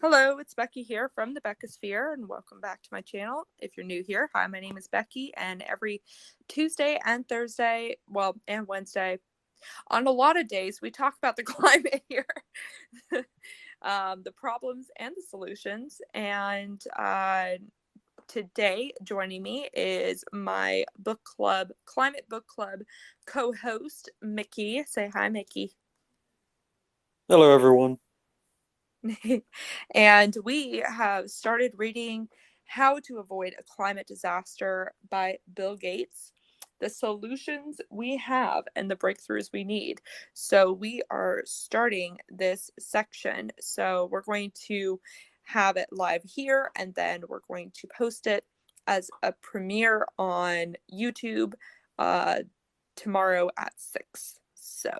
Hello, it's Becky here from the Beccasphere, and welcome back to my channel. If you're new here, hi, my name is Becky, and every Tuesday and Thursday, and Wednesday, on a lot of days, we talk about the climate here, the problems and the solutions. And today, joining me is my climate book club co-host, Mickey. Say hi, Mickey. Hello, everyone. And we have started reading How to Avoid a Climate Disaster by Bill Gates, the solutions we have and the breakthroughs we need. So we are starting this section. So we're going to have it live here, and then we're going to post it as a premiere on YouTube tomorrow at 6. So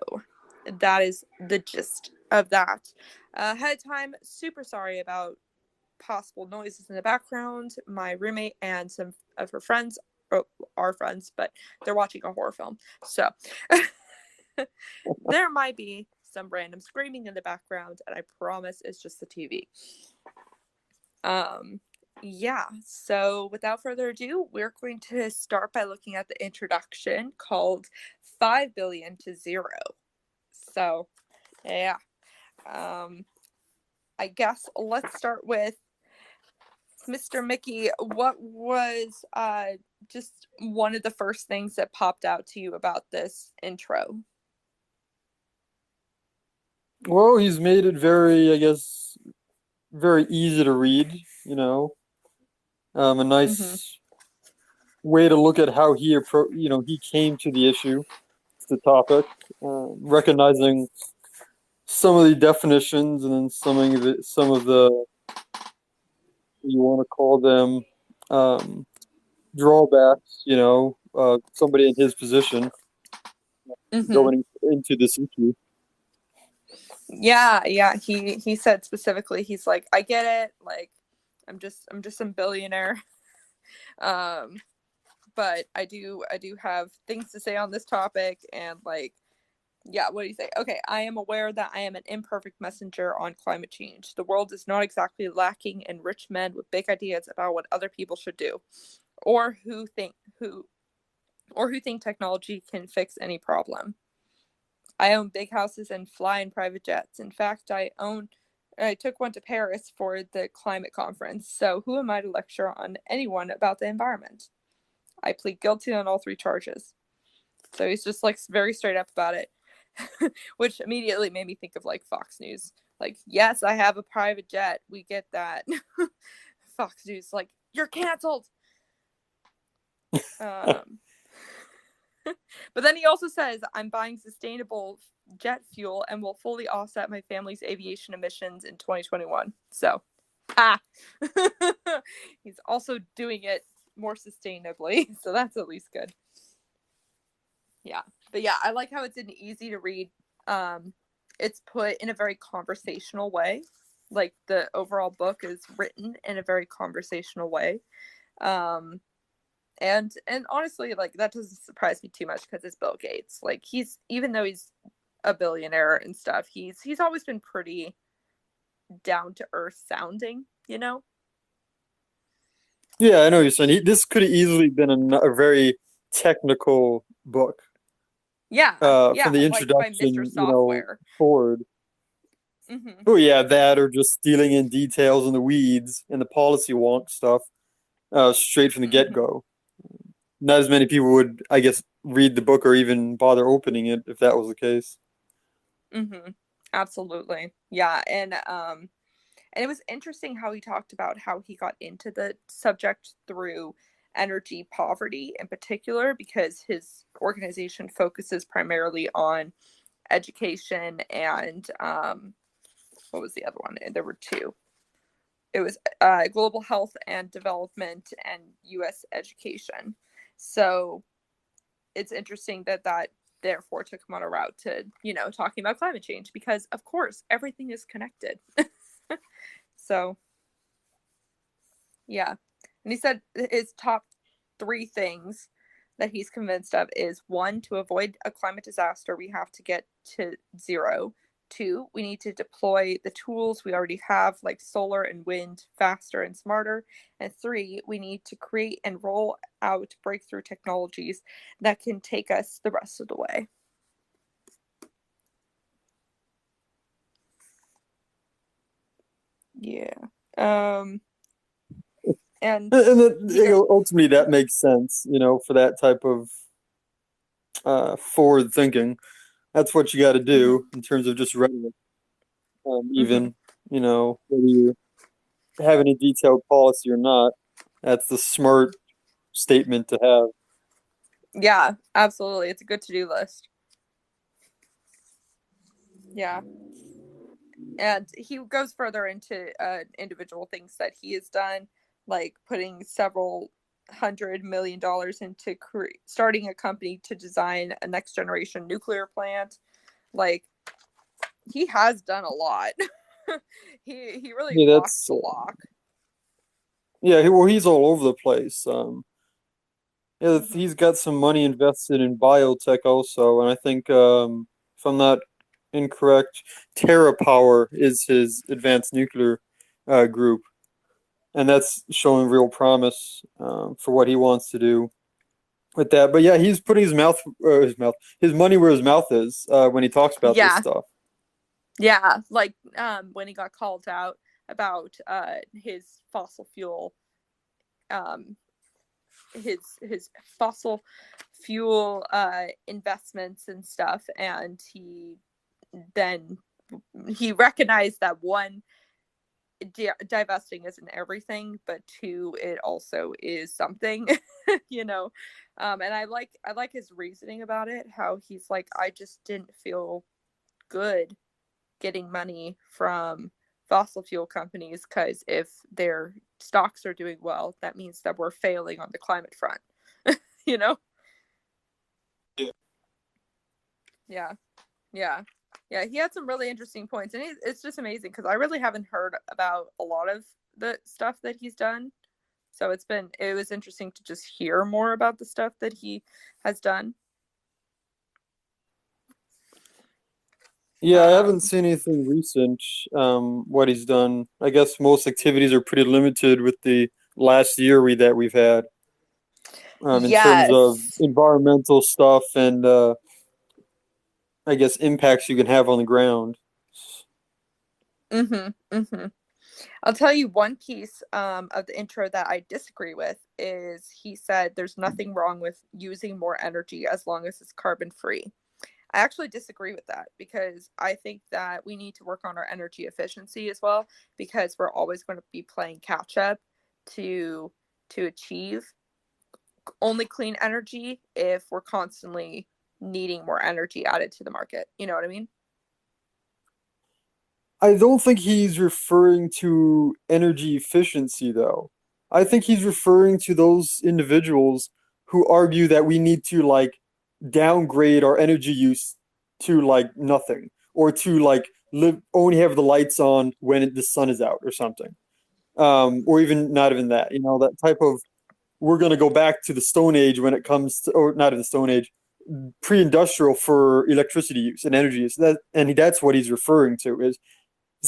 that is the gist of that. Ahead of time, super sorry about possible noises in the background. My roommate and some of her friends are friends, but they're watching a horror film. So there might be some random screaming in the background, and I promise it's just the TV. Yeah, so without further ado, we're going to start by looking at the introduction called 5 billion to 0. So, yeah. I guess let's start with Mr. Mickey. What was just one of the first things that popped out to you about this intro? Well, he's made it very, I guess, very easy to read, a Mm-hmm. nice way to look at how he came to the issue, the topic, recognizing some of the definitions and then some of the, you want to call them, drawbacks, somebody in his position Mm-hmm. going into this issue. Yeah. He said specifically, he's like, I get it. Like, I'm just some billionaire. Um, but I do have things to say on this topic, and like, yeah, what do you say? Okay, I am aware that I am an imperfect messenger on climate change. The world is not exactly lacking in rich men with big ideas about what other people should do, or who think technology can fix any problem. I own big houses and fly in private jets. In fact, I took one to Paris for the climate conference. So who am I to lecture on anyone about the environment? I plead guilty on all 3 charges. So he's just like very straight up about it. Which immediately made me think of like Fox News. Like, yes, I have a private jet. We get that. Fox News, like, you're canceled. Um, but then he also says, I'm buying sustainable jet fuel and will fully offset my family's aviation emissions in 2021. So, he's also doing it more sustainably. So that's at least good. Yeah. But yeah, I like how it's an easy to read. It's put in a very conversational way. Like the overall book is written in a very conversational way. And honestly, like, that doesn't surprise me too much because it's Bill Gates. Like, even though he's a billionaire and stuff, he's always been pretty down to earth sounding, you know? Yeah, I know what you're saying. This could have easily been a very technical book. From Yeah, the like by Mr. introduction, Software. forward. Mm-hmm. Oh yeah, that or just dealing in details and the weeds and the policy wonk stuff, straight from the Mm-hmm. get-go. Not as many people would, I guess, read the book or even bother opening it if that was the case. Mm-hmm. Absolutely. Yeah, and it was interesting how he talked about how he got into the subject through energy poverty in particular, because his organization focuses primarily on education and what was the other one? There were 2. It was global health and development and U.S. education. So it's interesting that therefore took him on a route to, talking about climate change, because of course everything is connected. So yeah. And he said his top 3 things that he's convinced of is: 1, to avoid a climate disaster, we have to get to 0. 2, we need to deploy the tools we already have, like solar and wind, faster and smarter. And 3, we need to create and roll out breakthrough technologies that can take us the rest of the way. Yeah. And ultimately that makes sense, for that type of forward thinking. That's what you got to do in terms of just rhetoric. Even, whether you have any detailed policy or not, that's the smart statement to have. Yeah, absolutely. It's a good to-do list. Yeah. And he goes further into individual things that he has done, like putting several $100 million into starting a company to design a next generation nuclear plant. Like, he has done a lot. he really walks the walk. Yeah, well, he's all over the place. Yeah, he's got some money invested in biotech also, and I think, if I'm not incorrect, TerraPower is his advanced nuclear group, and that's showing real promise for what he wants to do with that. But yeah, he's putting his money where his mouth is when he talks about this stuff. Yeah, like when he got called out about his fossil fuel, his fossil fuel investments and stuff, and he recognized that, one, divesting isn't everything, but 2, it also is something. And I like his reasoning about it, how he's like, I just didn't feel good getting money from fossil fuel companies, because if their stocks are doing well, that means that we're failing on the climate front. you know yeah yeah yeah he had some really interesting points, and it's just amazing because I really haven't heard about a lot of the stuff that he's done. So it was interesting to just hear more about the stuff that he has done. Yeah, I haven't seen anything recent, what he's done. I guess most activities are pretty limited with the last year that we've had, in terms of environmental stuff and, I guess, impacts you can have on the ground. I'll tell you one piece of the intro that I disagree with is he said there's nothing wrong with using more energy as long as it's carbon free. I actually disagree with that, because I think that we need to work on our energy efficiency as well, because we're always going to be playing catch up to achieve only clean energy if we're constantly needing more energy added to the market. You know what I mean? I don't think he's referring to energy efficiency, though. I think he's referring to those individuals who argue that we need to, like, downgrade our energy use to, like, nothing, or to, like, only have the lights on when the sun is out or something, or even not even that. That type of, we're going to go back to the Stone Age when it comes to, or not in the Stone Age, pre-industrial for electricity use and energy use. That's what he's referring to. It's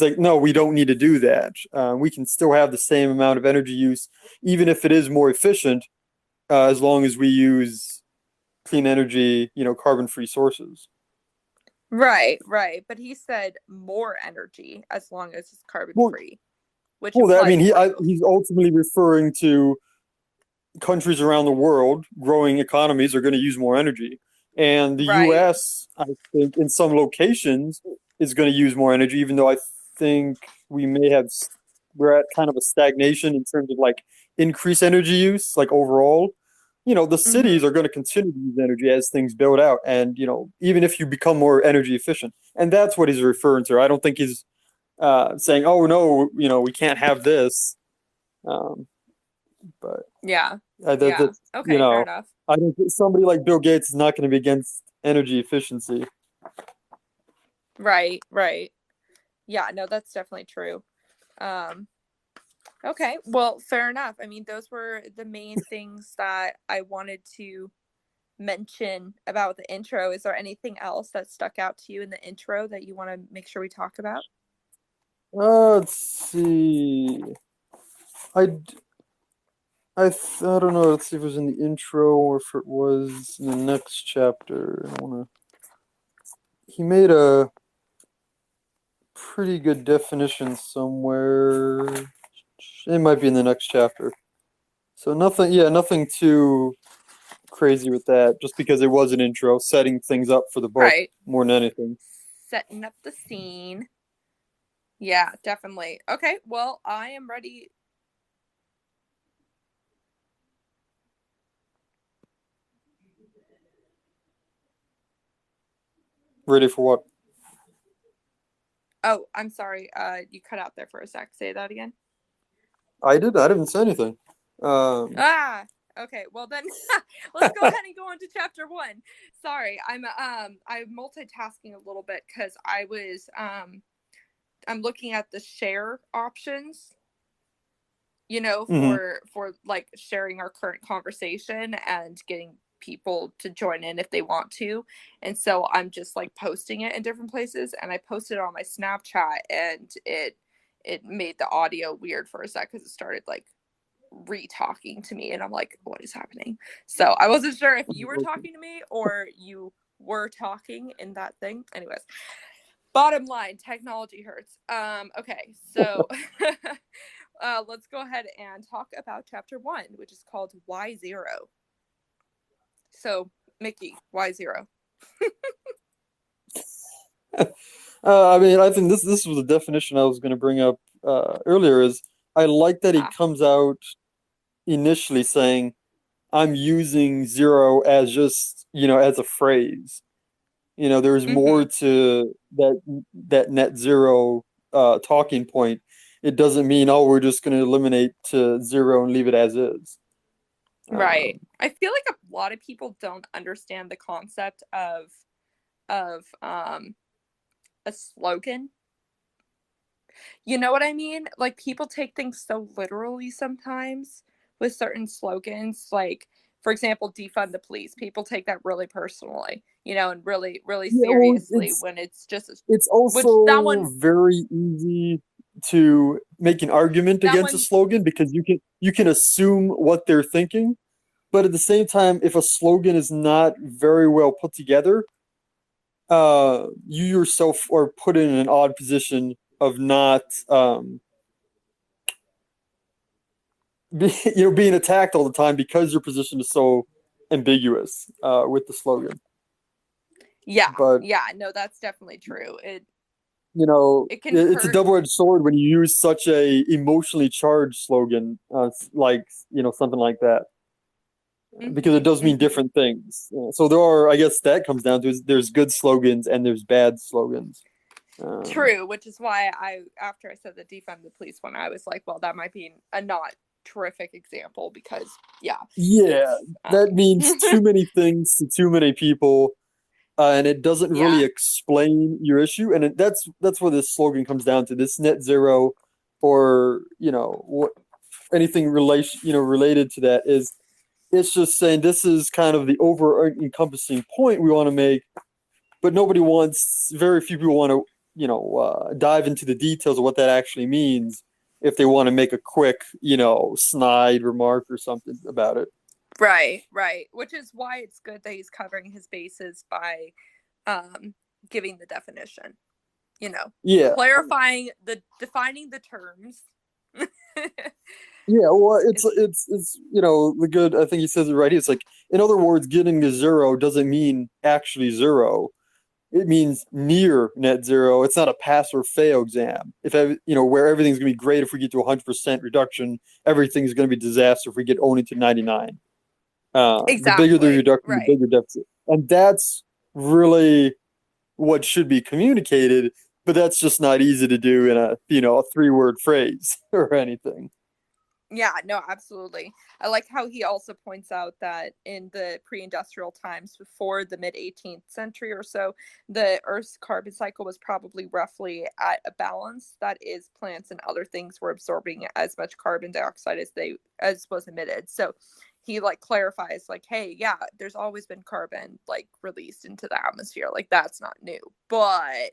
like, no, we don't need to do that. We can still have the same amount of energy use, even if it is more efficient, as long as we use clean energy, carbon-free sources. Right. But he said more energy as long as it's carbon-free, which he's ultimately referring to countries around the world, growing economies are going to use more energy. And the U.S., I think, in some locations, is going to use more energy, even though I think we're at kind of a stagnation in terms of, like, increased energy use, like, overall. The cities are going to continue to use energy as things build out, and even if you become more energy efficient. And that's what he's referring to. I don't think he's saying, oh no, we can't have this. But okay, fair enough. I think somebody like Bill Gates is not going to be against energy efficiency. Right. Yeah, no, that's definitely true. Okay, well, fair enough. I mean, those were the main things that I wanted to mention about the intro. Is there anything else that stuck out to you in the intro that you want to make sure we talk about? Let's see. I don't know. Let's see if it was in the intro or if it was in the next chapter. He made a pretty good definition somewhere. It might be in the next chapter. So nothing too crazy with that. Just because it was an intro, setting things up for the book Right. more than anything. Setting up the scene. Yeah, definitely. Okay, well, I am ready. Ready for what? Oh, I'm sorry. You cut out there for a sec. Say that again. I did. I didn't say anything. Okay. Well then, let's go ahead and go on to chapter 1. Sorry, I'm multitasking a little bit because I'm looking at the share options. You know, for like sharing our current conversation and getting people to join in if they want to. And so I'm just like posting it in different places, and I posted it on my Snapchat, and it made the audio weird for a sec because it started like re-talking to me, and I'm like, what is happening? So I wasn't sure if you were talking to me or you were talking in that thing. Anyways, bottom line, technology hurts. Okay, so let's go ahead and talk about chapter 1, which is called Y0. So, Mickey, Y0. I mean, I think this was the definition I was going to bring up earlier. Is I like that he comes out initially saying, "I'm using zero as just as a phrase." There's more to that net zero talking point. It doesn't mean, oh, we're just going to eliminate to zero and leave it as is. Right. I feel like a lot of people don't understand the concept of a slogan. You know what I mean? Like, people take things so literally sometimes with certain slogans. Like, for example, defund the police. People take that really personally, and really, really seriously when it's just it's which also that one very easy to make an argument against a slogan because you can assume what they're thinking. But at the same time, if a slogan is not very well put together, you yourself are put in an odd position of not, being attacked all the time because your position is so ambiguous with the slogan. Yeah, But no, that's definitely true. It can it's a hurt. double-edged sword when you use such a emotionally charged slogan, like something like that. Because it does mean different things. So there are, I guess that comes down to there's good slogans and there's bad slogans. True, which is why after I said the defund the police one, I was like, well, that might be a not terrific example because that means too many things to too many people, and it doesn't really explain your issue. And that's what this slogan comes down to. This net zero, or anything related to that is. It's just saying this is kind of the over-encompassing point we want to make, but very few people want to, dive into the details of what that actually means if they want to make a quick, snide remark or something about it. Right. Which is why it's good that he's covering his bases by giving the definition, clarifying defining the terms. Yeah, well, it's the good. I think he says it right. It's like, in other words, getting to zero doesn't mean actually zero. It means near net zero. It's not a pass or fail exam. Where everything's gonna be great if we get to 100% reduction, everything's gonna be disaster if we get only to 99. Exactly. The bigger the reduction, the bigger deficit, and that's really what should be communicated. But that's just not easy to do in a 3-word phrase or anything. Yeah, no, absolutely. I like how he also points out that in the pre-industrial times before the mid-18th century or so, the Earth's carbon cycle was probably roughly at a balance. That is, plants and other things were absorbing as much carbon dioxide as was emitted. So he like clarifies like, hey, yeah, there's always been carbon like released into the atmosphere, like that's not new, but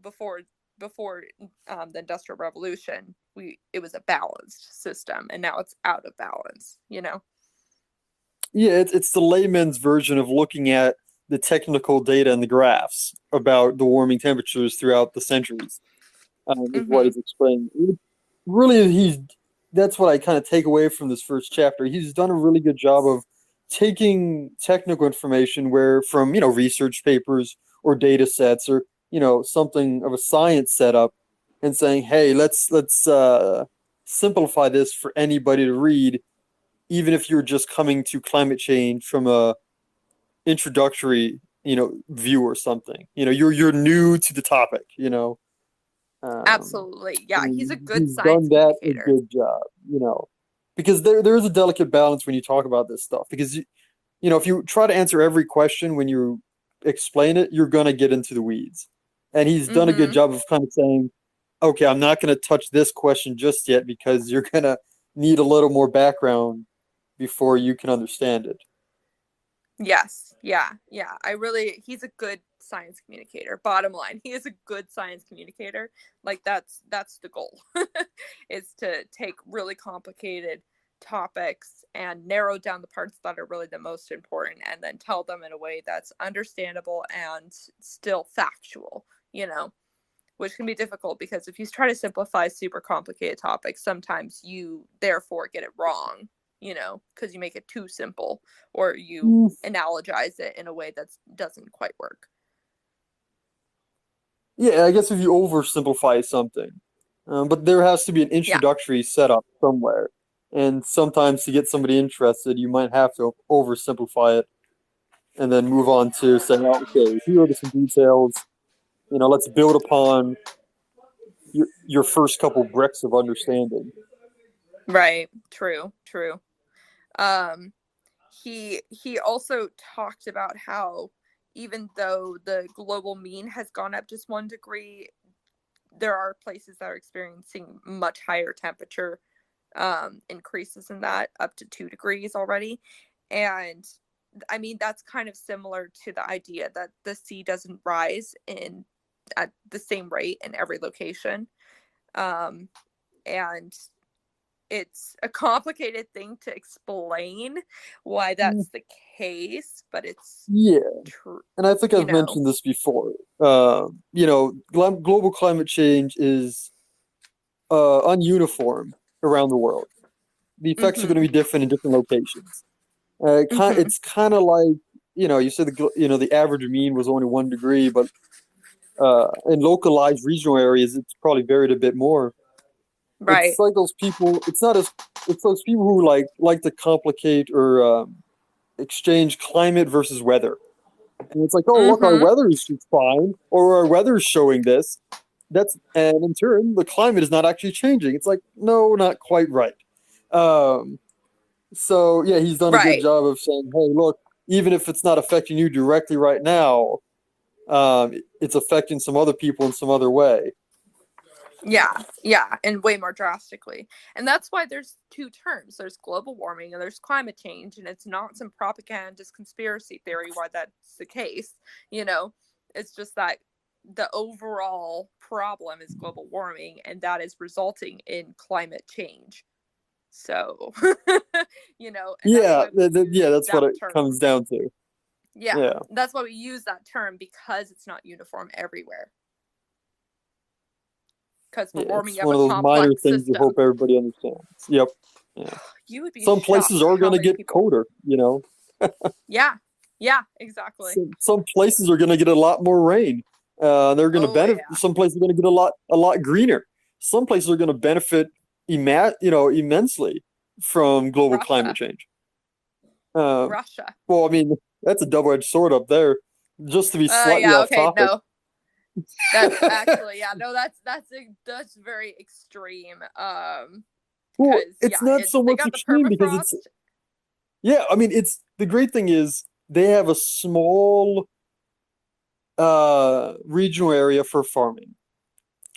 before the Industrial Revolution, it was a balanced system, and now it's out of balance, you know. Yeah, it's the layman's version of looking at the technical data and the graphs about the warming temperatures throughout the centuries. Is what Mm-hmm. he's explaining. Really, that's what I kind of take away from this first chapter. He's done a really good job of taking technical information where from, research papers or data sets or, something of a science setup and saying, hey, let's simplify this for anybody to read, even if you're just coming to climate change from a introductory, view or something. You're new to the topic. Um, Absolutely, yeah, he's a and good he's science done that a communicator. good job, because there is a delicate balance when you talk about this stuff. Because if you try to answer every question when you explain it, you're gonna get into the weeds. And he's done a good Mm-hmm. job of kind of saying, okay, I'm not gonna touch this question just yet because you're gonna need a little more background before you can understand it. Yes, yeah. He's a good science communicator. Bottom line, he is a good science communicator. Like that's the goal, is to take really complicated topics and narrow down the parts that are really the most important, and then tell them in a way that's understandable and still factual. You know, which can be difficult because if you try to simplify super complicated topics, sometimes you therefore get it wrong, because you make it too simple or you Mm, analogize it in a way that doesn't quite work. yeah, I guess if you oversimplify something, but there has to be an Yeah. introductory setup somewhere. And sometimes to get somebody interested, you might have to oversimplify it and then move on to saying, oh, okay, here are some details. Let's build upon your first couple bricks of understanding. Right. True. Um, he also talked about how even though the global mean has gone up just 1 degree, there are places that are experiencing much higher temperature increases in that, up to 2 degrees already. And I mean, that's kind of similar to the idea that the sea doesn't rise in at the same rate in every location. Um, and it's a complicated thing to explain why Mm, that's the case, but it's yeah, true, and I think you I've know. mentioned this before. Global climate change is ununiform around the world. The effects are going to Mm-hmm. be different in different locations. Mm-hmm. It's kind of like you said the average mean was only 1 degree, but in localized regional areas, it's probably varied a bit more. It's Right. like those people. It's not as It's those people who like to complicate or exchange climate versus weather. And it's like, oh, look, our Mm-hmm. weather is just fine, or our weather is showing this. And in turn, the climate is not actually changing. It's like, no, not quite right. Um, so yeah, he's done a good Right. job of saying, hey, look, even if it's not affecting you directly right now, it's affecting some other people in some other way. Yeah, and way more drastically. And that's why there's two terms. There's global warming and there's climate change, and it's not some propagandist conspiracy theory why that's the case, you know. It's just that the overall problem is global warming, and that is resulting in climate change. So, and that's Yeah, why we yeah, use that's what that it comes term. down to. Yeah, Yeah, that's why we use that term, because it's not uniform everywhere. Because we're yeah, warming it's up one a of those minor complex things you hope system. everybody understands. Yep. Yeah. You would be Some places shocked are how going to many get people. colder. Yeah, yeah, exactly. Some places are going to get a lot more rain. They're going to Oh benefit. yeah. Some places are going to get a lot greener. Some places are going to benefit immensely from global climate Russia. change. Um, Russia. well, I mean, that's a double-edged sword up there. Just to be slightly Yeah, off okay, topic. no. That's actually, yeah, no, that's very extreme. Well, Because it's yeah, not it's so they much got the extreme because it's permafrost. yeah. I mean, it's the great thing is they have a small regional area for farming.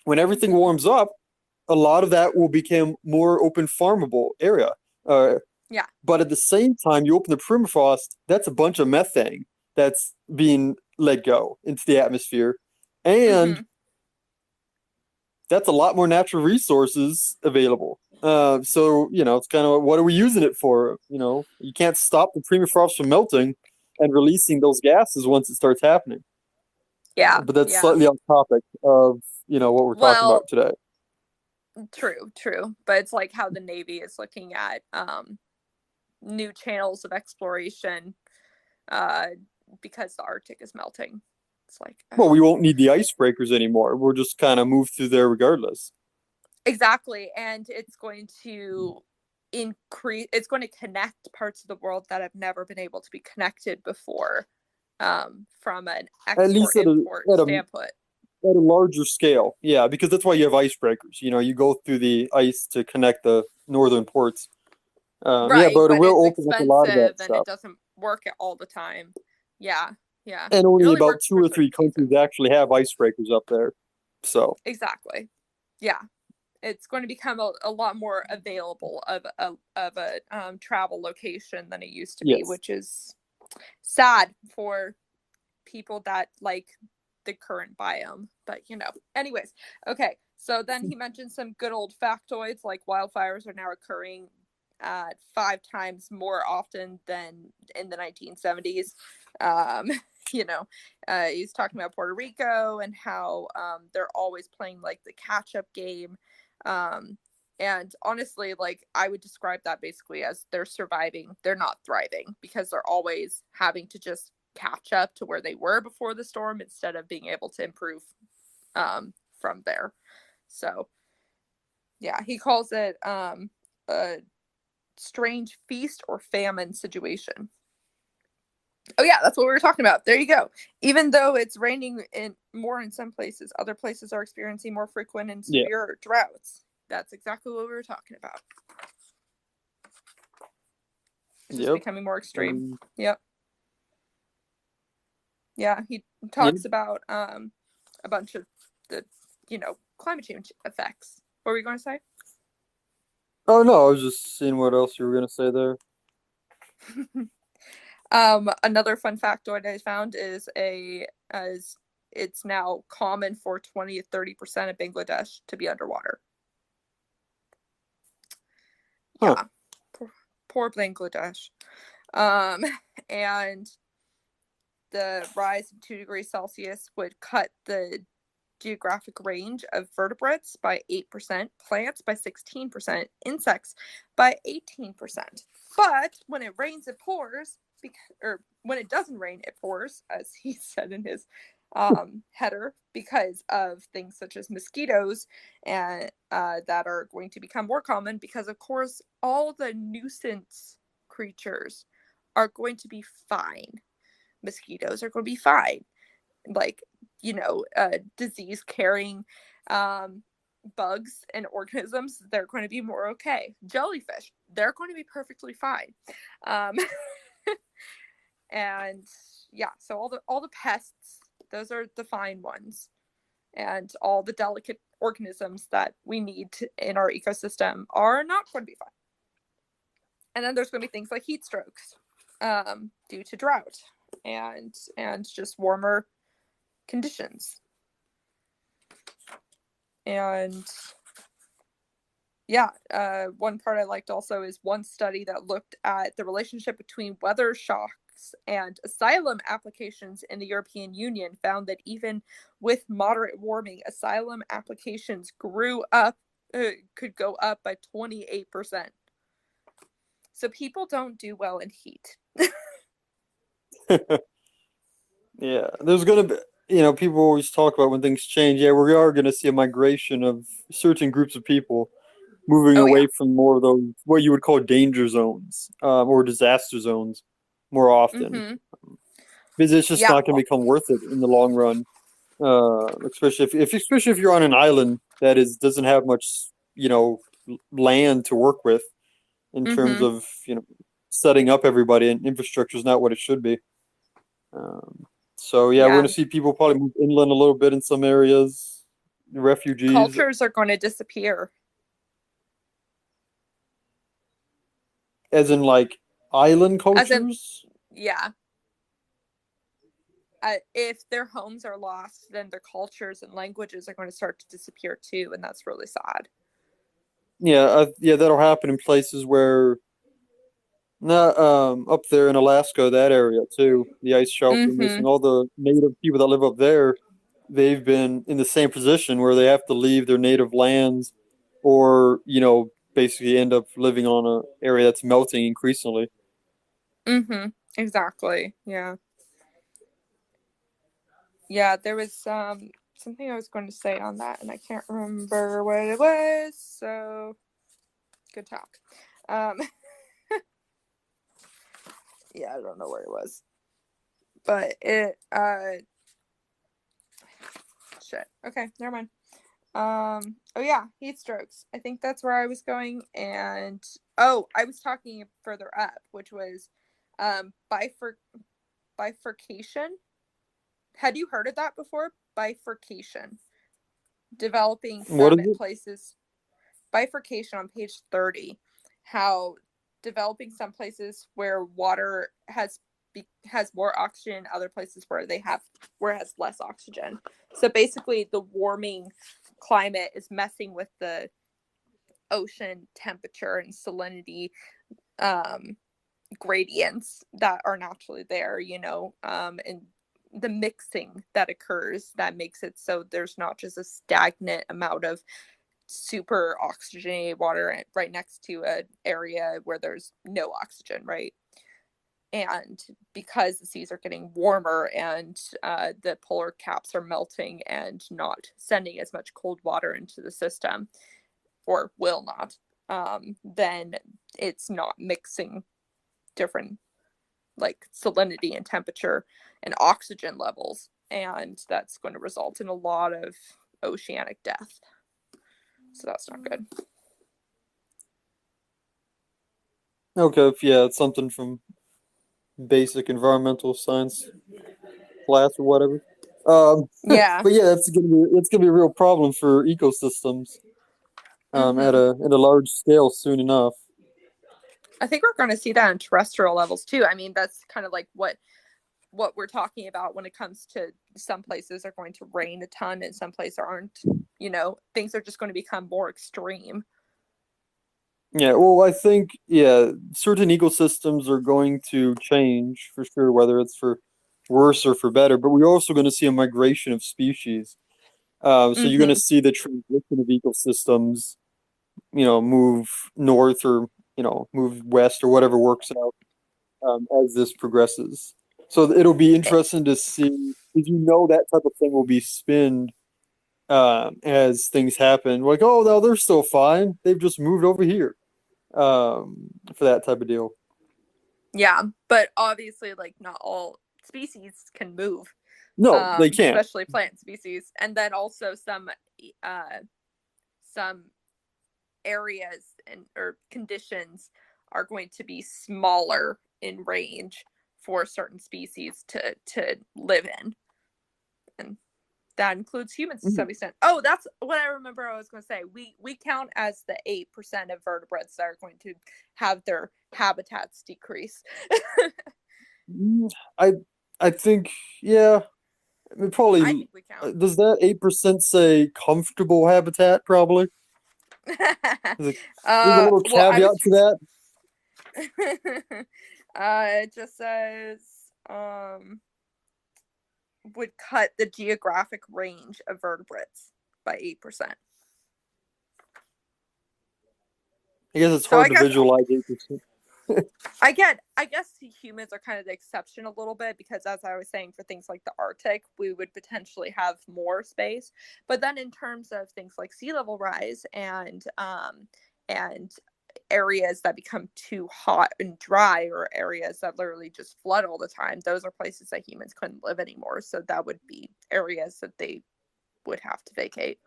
When everything Mm-hmm. warms up, a lot of that will become more open farmable area. Uh, Yeah. But at the same time, you open the permafrost, that's a bunch of methane that's being let go into the atmosphere. And Mm-hmm. that's a lot more natural resources available. So, it's kind of what are we using it for? You can't stop the permafrost from melting and releasing those gases once it starts happening. Yeah. But that's Yeah. slightly off topic of, what we're talking about Well, today. true, true. But it's like how the Navy is looking at new channels of exploration uh, because the Arctic is melting. It's like, Well, we won't need the icebreakers anymore. We'll just kind of move through there regardless. exactly. And it's going to increase, it's going to connect parts of the world that have never been able to be connected before from an At least export import standpoint. at a larger scale. Yeah, because that's why you have icebreakers. You go through the ice to connect the northern ports. Yeah, Right. but it But will it's open up a lot of that expensive and it stuff. doesn't work all the time. Yeah. Yeah. And It only only about works two for or three certain countries seasons. actually have icebreakers up there. So, Exactly. Yeah. It's going to become a lot more available of a travel location than it used to be, yes. which is sad for people that like the current biome. But anyways, okay. So then he mentioned some good old factoids like wildfires are now occurring at 5 times more often than in the 1970s. Um, you know, he's talking about Puerto Rico and how they're always playing like the catch up game. Um, and honestly, like I would describe that basically as they're surviving, they're not thriving because they're always having to just catch up to where they were before the storm instead of being able to improve from there. So, yeah, he calls it a strange feast or famine situation. Oh yeah, that's what we were talking about. There you go. Even though it's raining in some places, other places are experiencing more frequent and Yeah. severe droughts. That's exactly what we were talking about. It's just Yep. becoming more extreme. And Yep. Yeah, he yeah. talks about a bunch of the climate change effects. What were you going to say? Oh no, I was just seeing what else you were gonna say there. Another fun factoid I found is as it's now common for 20 to 30% of Bangladesh to be underwater. Huh. Yeah, poor Bangladesh. Um, and the rise of 2 degrees Celsius would cut the geographic range of vertebrates by 8%, plants by 16%, insects by 18%. But when it rains, it pours, or when it doesn't rain, it pours, as he said in his header, because of things such as mosquitoes and that are going to become more common because, of course, all the nuisance creatures are going to be fine. Mosquitoes are going to be fine, like disease carrying bugs and organisms, they're going to be more okay. Jellyfish, they're going to be perfectly fine. um and yeah, so all the pests, those are the fine ones, and all the delicate organisms that we need in our ecosystem are not going to be fine. And then there's going to be things like heat strokes due to drought and just warmer conditions. And yeah, one part I liked also is one study that looked at the relationship between weather shocks and asylum applications in the European Union found that even with moderate warming, asylum applications could go up by 28%. So people don't do well in heat. Yeah. There's gonna be people always talk about when things change. Yeah, we are gonna see a migration of certain groups of people moving Oh yeah. away from more of those what you would call danger zones, or disaster zones more often. Mm-hmm. Because it's just Yeah. not gonna become worth it in the long run. Especially especially if you're on an island that doesn't have much, land to work with in terms Mm-hmm. of setting up everybody, and infrastructure is not what it should be. Um, so yeah, we're Yeah. gonna see people probably move inland a little bit in some areas, refugees. Cultures are going to disappear. as in like island As in, cultures. yeah, if their homes are lost, then their cultures and languages are going to start to disappear too, and that's really sad. Yeah, that'll happen in places where not up there in Alaska, that area too. The ice shelf are Mm-hmm. missing. All the native people that live up there, they've been in the same position where they have to leave their native lands, or basically end up living on an area that's melting increasingly. Mm-hmm. Exactly. Yeah. Yeah, there was something I was going to say on that, and I can't remember what it was. So good talk. Um, yeah, I don't know where it was, but shit. Okay, never mind. Oh yeah, heat strokes. I think that's where I was going, and I was talking further up, which was bifurcation. Had you heard of that before? Bifurcation. Developing What some is it? places. Bifurcation on page 30. How developing some places where water has more oxygen, other places where it has less oxygen. So basically, the warming climate is messing with the ocean temperature and salinity um, gradients that are naturally there, and the mixing that occurs that makes it so there's not just a stagnant amount of super oxygenated water right next to an area where there's no oxygen, right? And because the seas are getting warmer and the polar caps are melting and not sending as much cold water into the system, or will not, then it's not mixing different like salinity and temperature and oxygen levels, and that's going to result in a lot of oceanic death. So that's not good. Okay, yeah, it's something from basic environmental science class or whatever. Yeah. But yeah, it's gonna be a real problem for ecosystems at Mm-hmm. a large scale soon enough. I think we're going to see that in terrestrial levels too. I mean, that's kind of like what we're talking about when it comes to some places are going to rain a ton and some places aren't. Things are just going to become more extreme. Yeah, well, I think certain ecosystems are going to change for sure, whether it's for worse or for better. But we're also going to see a migration of species. So you're going to Mm-hmm. see the transition of ecosystems, move north or move west or whatever works out as this progresses. So it'll be interesting to see because that type of thing will be spinned as things happen. Like, oh, no, they're still fine. They've just moved over here for that type of deal. Yeah, but obviously, like not all species can move, No, they can't. especially plant species, and then also uh, some areas and or conditions are going to be smaller in range for certain species to live in, and that includes humans to Mhm. some extent. Oh, that's what I remember. I was going to say we count as the 8% of vertebrates that are going to have their habitats decrease. Mm, I I think yeah. I mean, probably I think we count. does that 8% say comfortable habitat? Probably. There's a little Well, I was caveat to that. it just says um would cut the geographic range of vertebrates by 8%. I guess it's So hard to visualize 8%. I guess humans are kind of the exception a little bit because as I was saying for things like the Arctic, we would potentially have more space. But then in terms of things like sea level rise and areas that become too hot and dry or areas that literally just flood all the time, those are places that humans couldn't live anymore. So that would be areas that they would have to vacate.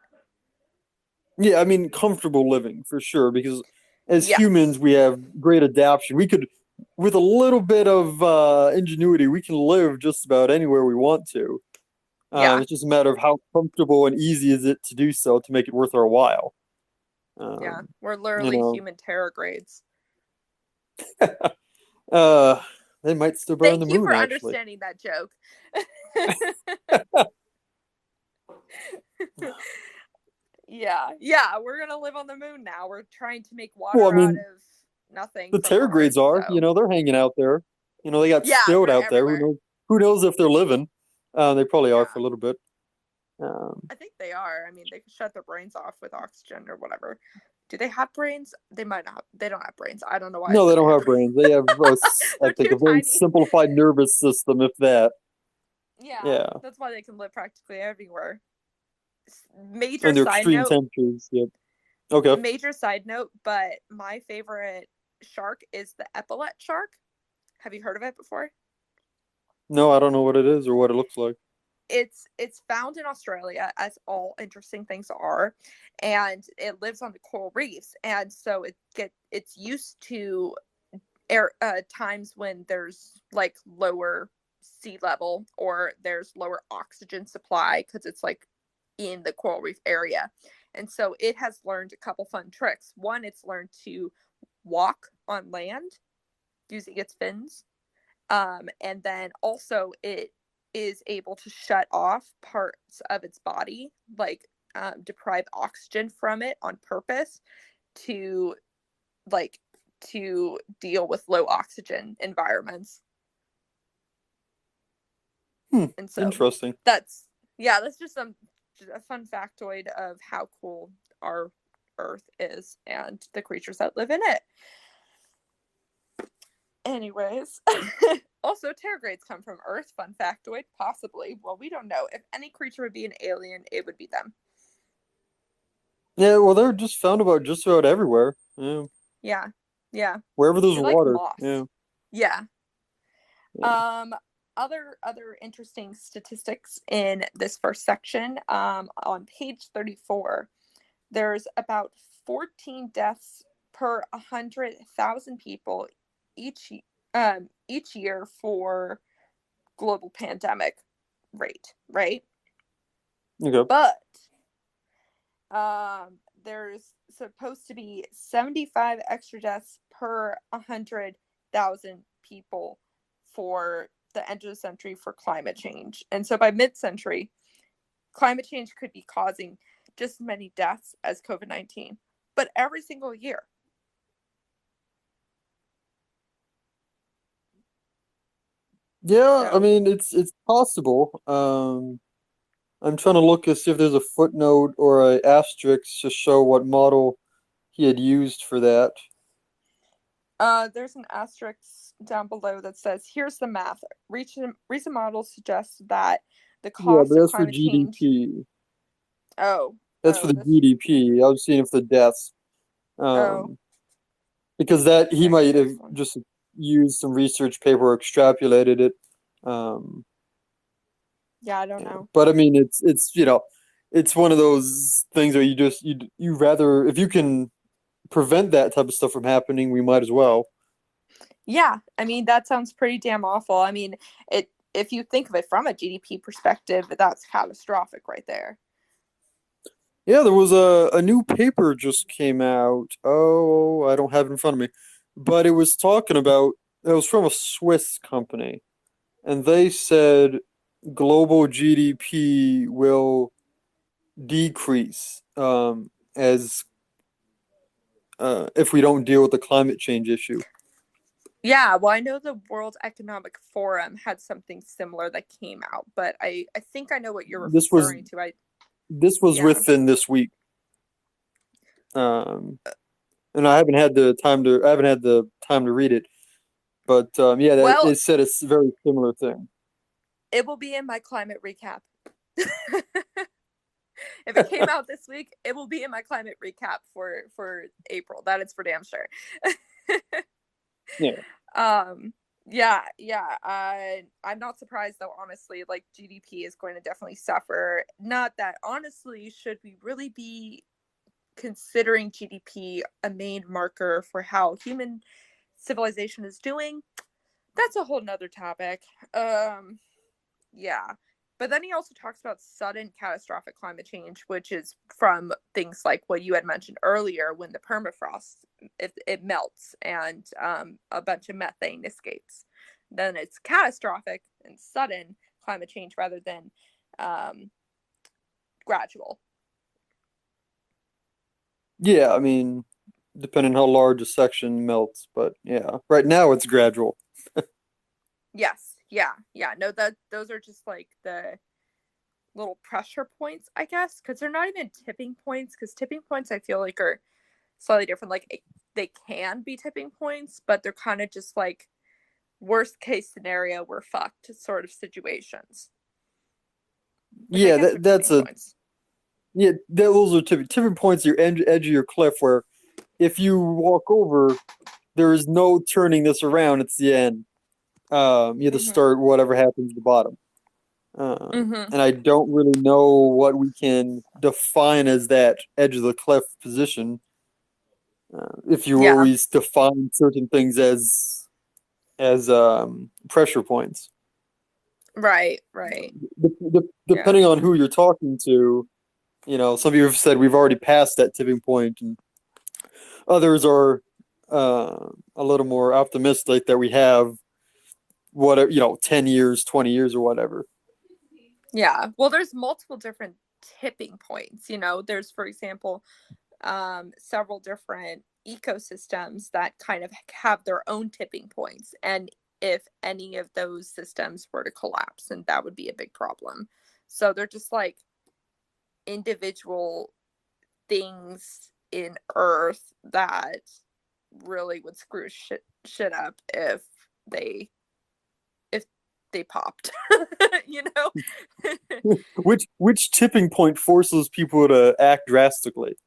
Yeah, I mean comfortable living for sure because as humans Yes. we have great adaptation. We could with a little bit of ingenuity, we can live just about anywhere we want to. Yeah. It's just a matter of how comfortable and easy is it to do so to make it worth our while. Yeah. Um, We're you literally know, human tardigrades. Uh, they might still be on the Thank you moon, for actually. understanding that joke. Yeah, we're gonna live on the moon now. We're trying to make Well, I water out mean, of nothing the from tardigrades Mars. are, So they're hanging out there. They got yeah, stilled they're out there. everywhere. Who knows if they're living? They probably are for Yeah, a little bit. Um, I think they are. I mean, they can shut their brains off with oxygen or whatever. Do they have brains? They might not. They don't have brains. I don't know why I no, they said they don't have have brains. brains. They have, I They're think, too a very tiny. simplified nervous system, if that. Yeah, Yeah, that's why they can live practically everywhere. Major under side extreme note, temperatures. Yep. Okay. but my favorite shark is the Epaulette shark. Have you heard of it before? No, I don't know what it is or what it looks like. It's found in Australia, as all interesting things are, and it lives on the coral reefs, and so it's used to times when there's like lower sea level or there's lower oxygen supply because it's like in the coral reef area. And so it has learned a couple fun tricks. One, it's learned to walk on land using its fins. And then also it is able to shut off parts of its body, like deprive oxygen from it on purpose to like to deal with low oxygen environments. And so Interesting. that's that's just a fun factoid of how cool our Earth is and the creatures that live in it. Anyways, also tardigrades come from Earth. Fun factoid, possibly. Well, we don't know. If any creature would be an alien, it would be them. Yeah, well, they're just found about just about everywhere. Yeah, Yeah, yeah. wherever there's They're like water. Yeah, moss. Yeah. yeah. Um, other interesting statistics in this first section. On page 34, there's about 14 deaths per 100,000 people each each year for global pandemic rate, right? Okay. But there's supposed to be 75 extra deaths per 100,000 people for the end of the century for climate change. And so by mid-century, climate change could be causing just as many deaths as COVID-19, but every single year. Yeah, I So, mean it's possible. I'm trying to look to see if there's a footnote or a asterisk to show what model he had used for that. there's an asterisk down below that says, here's the math. Recent models suggest that the Yeah, cost but of that's for climate change. GDP. Oh, That's for the this. GDP. I was seeing if the deaths. Oh, Um, because that he maybe might have this one. just used some research paper, extrapolated it. Um, Yeah, I don't yeah. know. But I mean, it's one of those things where you rather if you can prevent that type of stuff from happening, we might as well. Yeah, I mean, that sounds pretty damn awful. I mean, it if you think of it from a GDP perspective, that's catastrophic right there. Yeah, there was a new paper just came out. Oh, I don't have it in front of me, but it was talking about it was from a Swiss company, and they said global GDP will decrease as if we don't deal with the climate change issue. Yeah, well, I know the World Economic Forum had something similar that came out, but I think I know what you're This was referring to. I this was Yeah. within this week, um, and I haven't had the time to read it, but yeah, that Well, it said a very similar thing. it will be in my climate recap. If it came out this week, it will be in my climate recap for April. That is for damn sure. Yeah. um I'm not surprised though, honestly. Like, GDP is going to definitely suffer. Not that, honestly, should we really be considering GDP a main marker for how human civilization is doing? That's a whole nother topic. Yeah. But then he also talks about sudden catastrophic climate change, which is from things like what you had mentioned earlier, when the permafrost it melts and a bunch of methane escapes. Then it's catastrophic and sudden climate change rather than gradual. Yeah, I mean, depending how large a section melts, but yeah, right now it's gradual. Yes, yeah. No, that those are just like the little pressure points, I guess, because they're not even tipping points. Because tipping points, I feel like, are slightly different. Like they can be tipping points, but they're kind of just like worst case scenario, we're fucked sort of situations, which I Yeah, guess are that's tipping a points. yeah. Those are tipping points. Your edge of your cliff, where if you walk over, there is no turning this around. It's the end. You have to Mm-hmm. start whatever happens at the bottom. Mm-hmm. And I don't really know what we can define as that edge of the cliff position. If you Yeah. always define certain things as pressure points. Right. Right. Yeah. Depending on who you're talking to, some of you have said we've already passed that tipping point, and others are a little more optimistic that we have 10 years, 20 years, or whatever. Yeah. Well, there's multiple different tipping points. There's, for example, several different ecosystems that kind of have their own tipping points. And if any of those systems were to collapse, and that would be a big problem. So they're just like individual things in Earth that really would screw shit up they if they popped. you know? Which tipping point forces people to act drastically?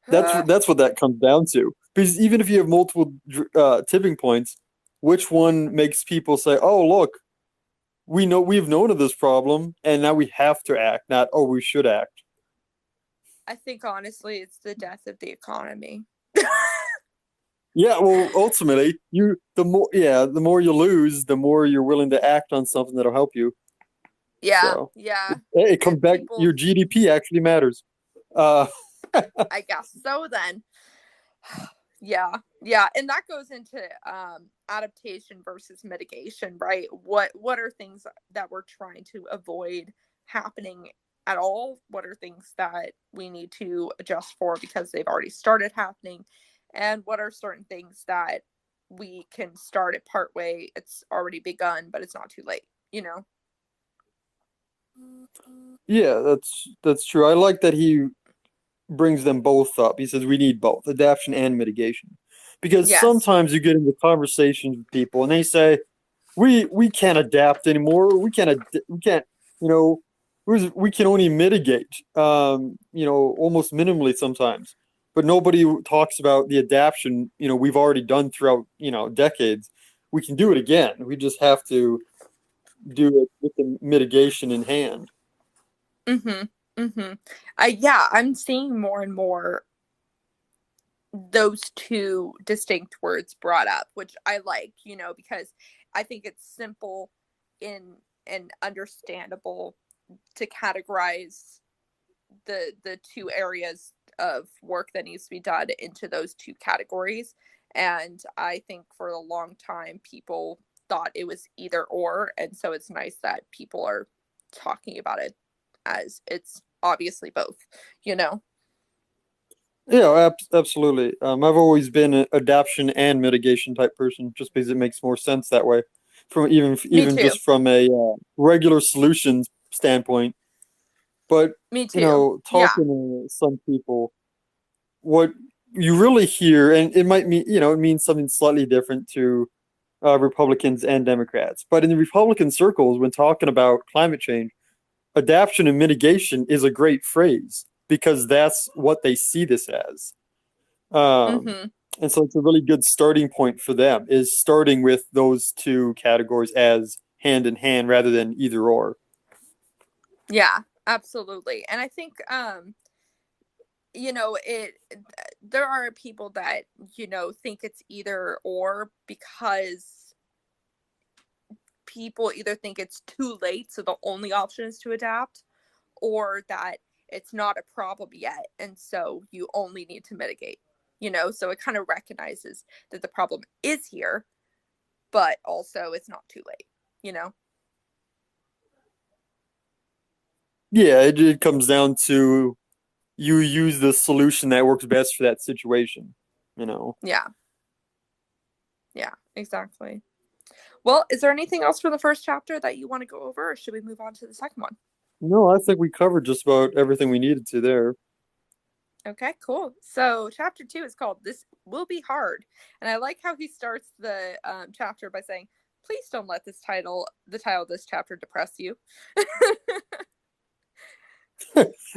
That's what that comes down to. Because even if you have multiple tipping points, which one makes people say, "Oh, look, we've known of this problem, and now we have to act," not "Oh, we should act." I think honestly it's the death of the economy. Yeah, well, ultimately, the more you lose, the more you're willing to act on something that'll help you. Yeah, So yeah. it comes And back. Your people's GDP actually matters. Uh, I guess so then. Yeah, yeah, and that goes into adaptation versus mitigation, right? What are things that we're trying to avoid happening at all? What are things that we need to adjust for because they've already started happening? And what are certain things that we can start it part way? It's already begun, but it's not too late, you know? yeah, that's true. I like that he brings them both up. He says we need both adaptation and mitigation. Because Yes. sometimes you get into conversations with people and they say, we can't adapt anymore. We can't, you know, we can only mitigate, almost minimally sometimes. But nobody talks about the adaptation, we've already done throughout, decades. We can do it again. We just have to do it with the mitigation in hand. Mhm. Mhm. Yeah, I'm seeing more and more those two distinct words brought up, which I like, because I think it's simple in and understandable to categorize the two areas of work that needs to be done into those two categories. And I think for a long time people thought it was either or, and so it's nice that people are talking about it as it's obviously both, you know? Yeah, absolutely. I've always been an adaptation and mitigation type person, just because it makes more sense that way. From Me even too. just from a regular solutions standpoint. But Me too. Yeah. talking to some people, what you really hear, and it might mean it means something slightly different to Republicans and Democrats. But in the Republican circles, when talking about climate change, adaptation and mitigation is a great phrase because that's what they see this as. Um, Mhm. and so it's a really good starting point for them is starting with those two categories as hand in hand rather than either or. Yeah, absolutely. And I think it there are people that, think it's either or because people either think it's too late, so the only option is to adapt, or that it's not a problem yet, and so you only need to mitigate. So it kind of recognizes that the problem is here, but also it's not too late. Yeah, it comes down to you use the solution that works best for that situation, you know. Yeah. Yeah, exactly. Well, is there anything else for the first chapter that you want to go over, or should we move on to the second one? No, I think we covered just about everything we needed to there. Okay, cool. So chapter 2 is called "This Will Be Hard," and I like how he starts the chapter by saying, "Please don't let the title of this chapter depress you."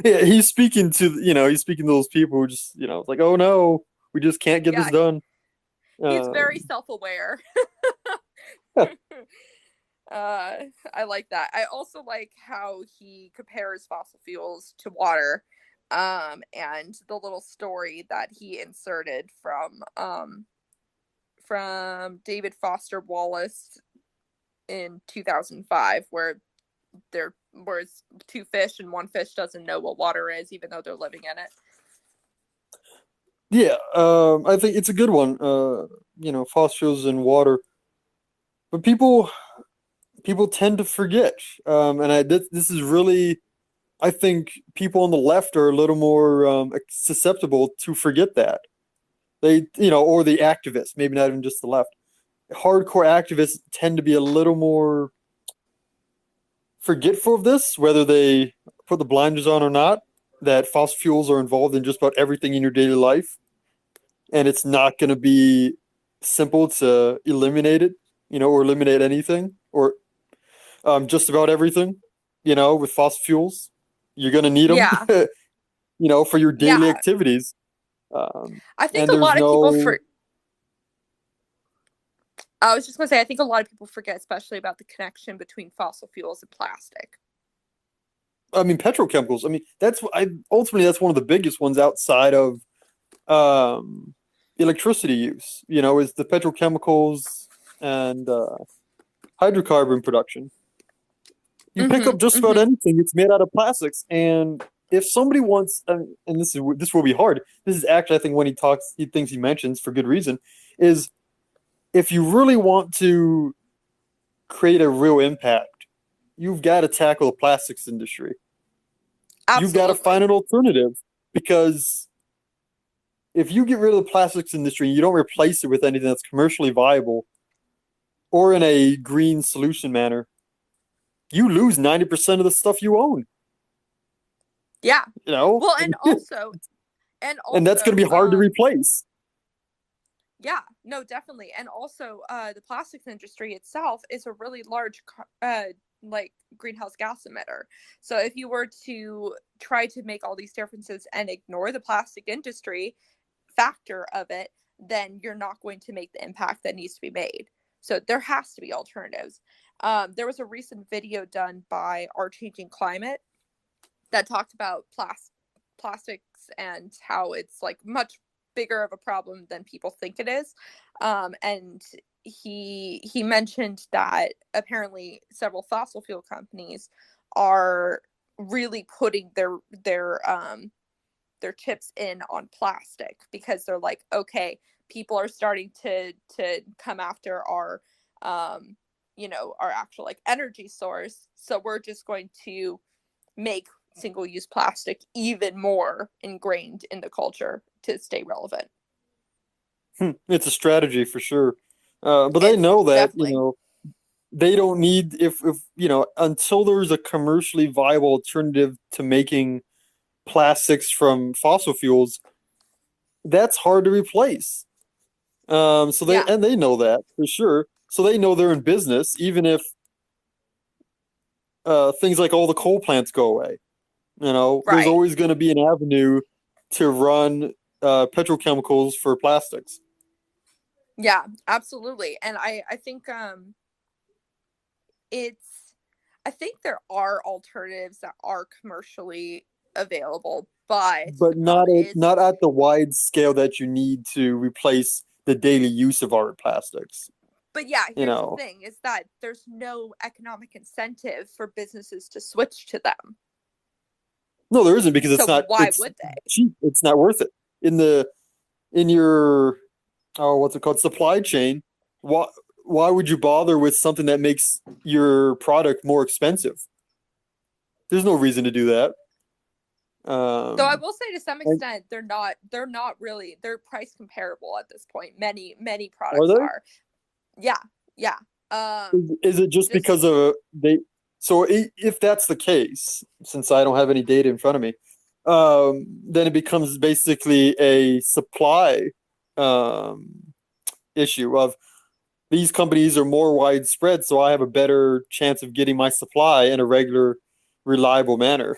Yeah, he's speaking to those people who just like, oh no, we just can't get this Yeah, done. he's very Um, self-aware. I like that. I also like how he compares fossil fuels to water, and the little story that he inserted from David Foster Wallace in 2005, where there was two fish and one fish doesn't know what water is, even though they're living in it. yeah, I think it's a good one. Phosphorus and water, but people tend to forget. This is really, I think people on the left are a little more susceptible to forget that. Or the activists, maybe not even just the left. Hardcore activists tend to be a little more forgetful of this, whether they put the blinders on or not, that fossil fuels are involved in just about everything in your daily life. And it's not going to be simple to eliminate it, or eliminate anything, or just about everything, with fossil fuels. You're going to need them, Yeah. for your daily Yeah. activities. I think And a there's lot of people no, I was just going to say, I think a lot of people forget, especially about the connection between fossil fuels and plastic. I mean, petrochemicals. I mean, ultimately that's one of the biggest ones outside of electricity use. Is the petrochemicals and hydrocarbon production. You pick up just about anything; it's made out of plastics. And if somebody wants, and this will be hard. This is actually, I think, when he thinks he mentions for good reason, is if you really want to create a real impact, you've got to tackle the plastics industry. You've got to find Absolutely. an alternative, because if you get rid of the plastics industry and you don't replace it with anything that's commercially viable or in a green solution manner, you lose 90% of the stuff you own. Yeah. You know, Well, and also, and that's going to be hard to replace. Yeah, no, definitely. And also, the plastics industry itself is a really large, like, greenhouse gas emitter. So if you were to try to make all these differences and ignore the plastic industry factor of it, then you're not going to make the impact that needs to be made. So there has to be alternatives. There was a recent video done by Our Changing Climate that talked about plastics and how it's like much bigger of a problem than people think it is. And he mentioned that apparently several fossil fuel companies are really putting their chips in on plastic, because they're like, okay, people are starting to come after our our actual like energy source, so we're just going to make single-use plastic even more ingrained in the culture to stay relevant. It's a strategy for sure. But they It's know that, definitely, they don't need, if until there's a commercially viable alternative to making plastics from fossil fuels, that's hard to replace. So yeah, they know that for sure. So they know they're in business, even if things like all the coal plants go away. There's right. always going to be an avenue to run petrochemicals for plastics. Yeah, absolutely. And I think it's I think there are alternatives that are commercially available, but But the problem is, not at the wide scale that you need to replace the daily use of our plastics. But yeah, You here's the know, thing, is that there's no economic incentive for businesses to switch to them. no, there isn't because So it's not. why It's would they? cheap. It's not worth it in your what's it called, supply chain. Why would you bother with something that makes your product more expensive? There's no reason to do that. Though I Um, will say to some and extent they're not really, they're price comparable at this point. Many are products they? are. Yeah. Yeah. Is it just Just because of they? So if that's the case, since I don't have any data in front of me, then it becomes basically a supply um, issue of these companies are more widespread, so I have a better chance of getting my supply in a regular, reliable manner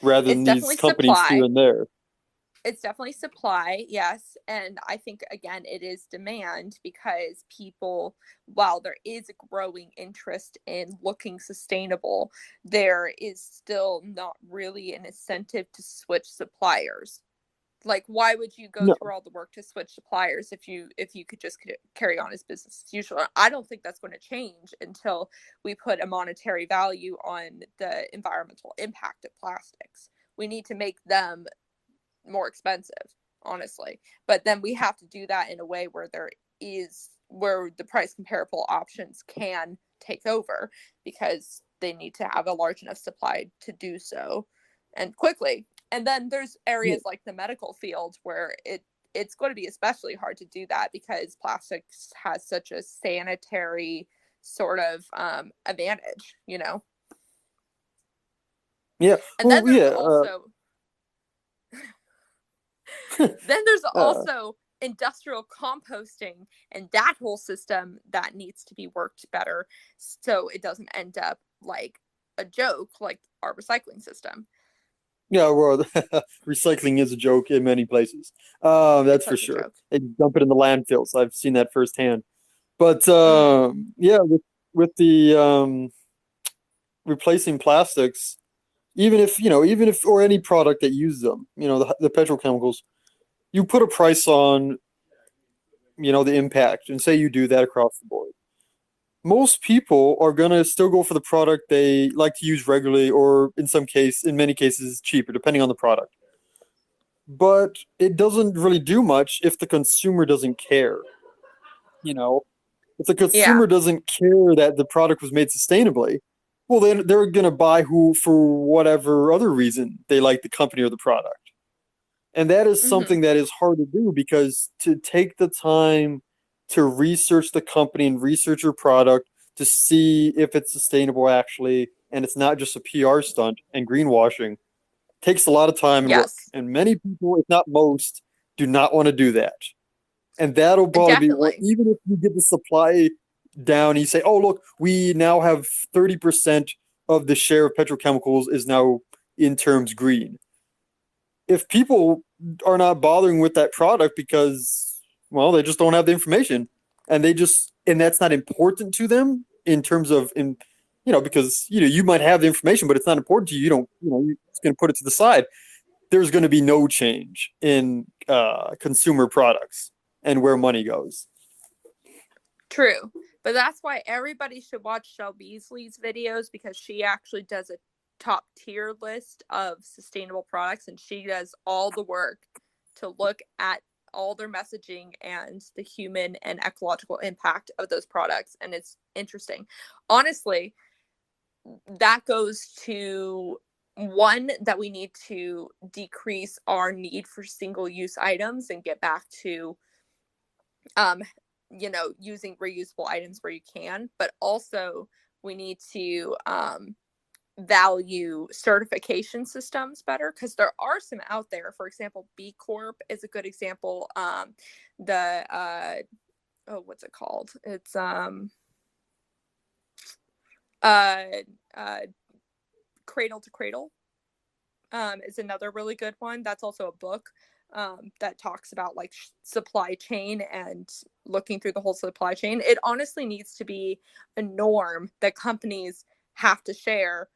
rather it's than these definitely companies here supply. and there. It's definitely supply, yes. And I think, again, it is demand because people, while there is a growing interest in looking sustainable, there is still not really an incentive to switch suppliers. Like, why would you go No, through all the work to switch suppliers if you could just carry on as business as usual? I don't think that's going to change until we put a monetary value on the environmental impact of plastics. We need to make them more expensive, honestly. But then we have to do that in a way where where the price comparable options can take over, because they need to have a large enough supply to do so, and quickly. And then there's yeah, areas like the medical field where it's going to be especially hard to do that because plastics has such a sanitary sort of advantage. yeah, And then well, there's yeah, also then there's uh, also industrial composting and that whole system that needs to be worked better so it doesn't end up like a joke like our recycling system. yeah. Well, recycling is a joke in many places. It's That's for such a sure. joke. They dump it in the landfills. I've seen that firsthand. But Mm-hmm. yeah, with the replacing plastics, even if or any product that uses them, the petrochemicals, you put a price on, the impact, and say you do that across the board. Most people are gonna still go for the product they like to use regularly, or in many cases, cheaper, depending on the product. But it doesn't really do much if the consumer doesn't care. You know, if the Yeah. consumer doesn't care that the product was made sustainably, well, then they're gonna buy who for whatever other reason they like the company or the product. And that is Mm-hmm. something that is hard to do because to take the time to research the company and research your product to see if it's sustainable actually, and it's not just a PR stunt and greenwashing, takes a lot of time and work. Yes. And many people, if not most, do not want to do that. And that'll probably be what, Definitely. even if you get the supply down, you say, oh, look, we now have 30% of the share of petrochemicals is now in terms green. If people are not bothering with that product because, well, they just don't have the information, and that's not important to them in terms of because you might have the information but it's not important to you, you don't, you're just going to put it to the side. There's going to be no change in consumer products and where money goes. True. But that's why everybody should watch Shel Beasley's videos, because she actually does a top tier list of sustainable products and she does all the work to look at all their messaging and the human and ecological impact of those products. And it's interesting. Honestly, that goes to one, that we need to decrease our need for single use items and get back to um using reusable items where you can, but also we need to value certification systems better, because there are some out there. For example, B Corp is a good example. The oh, what's it called? It's uh uh Cradle to Cradle is another really good one. That's also a book that talks about like supply chain and looking through the whole supply chain. It honestly needs to be a norm that companies have to share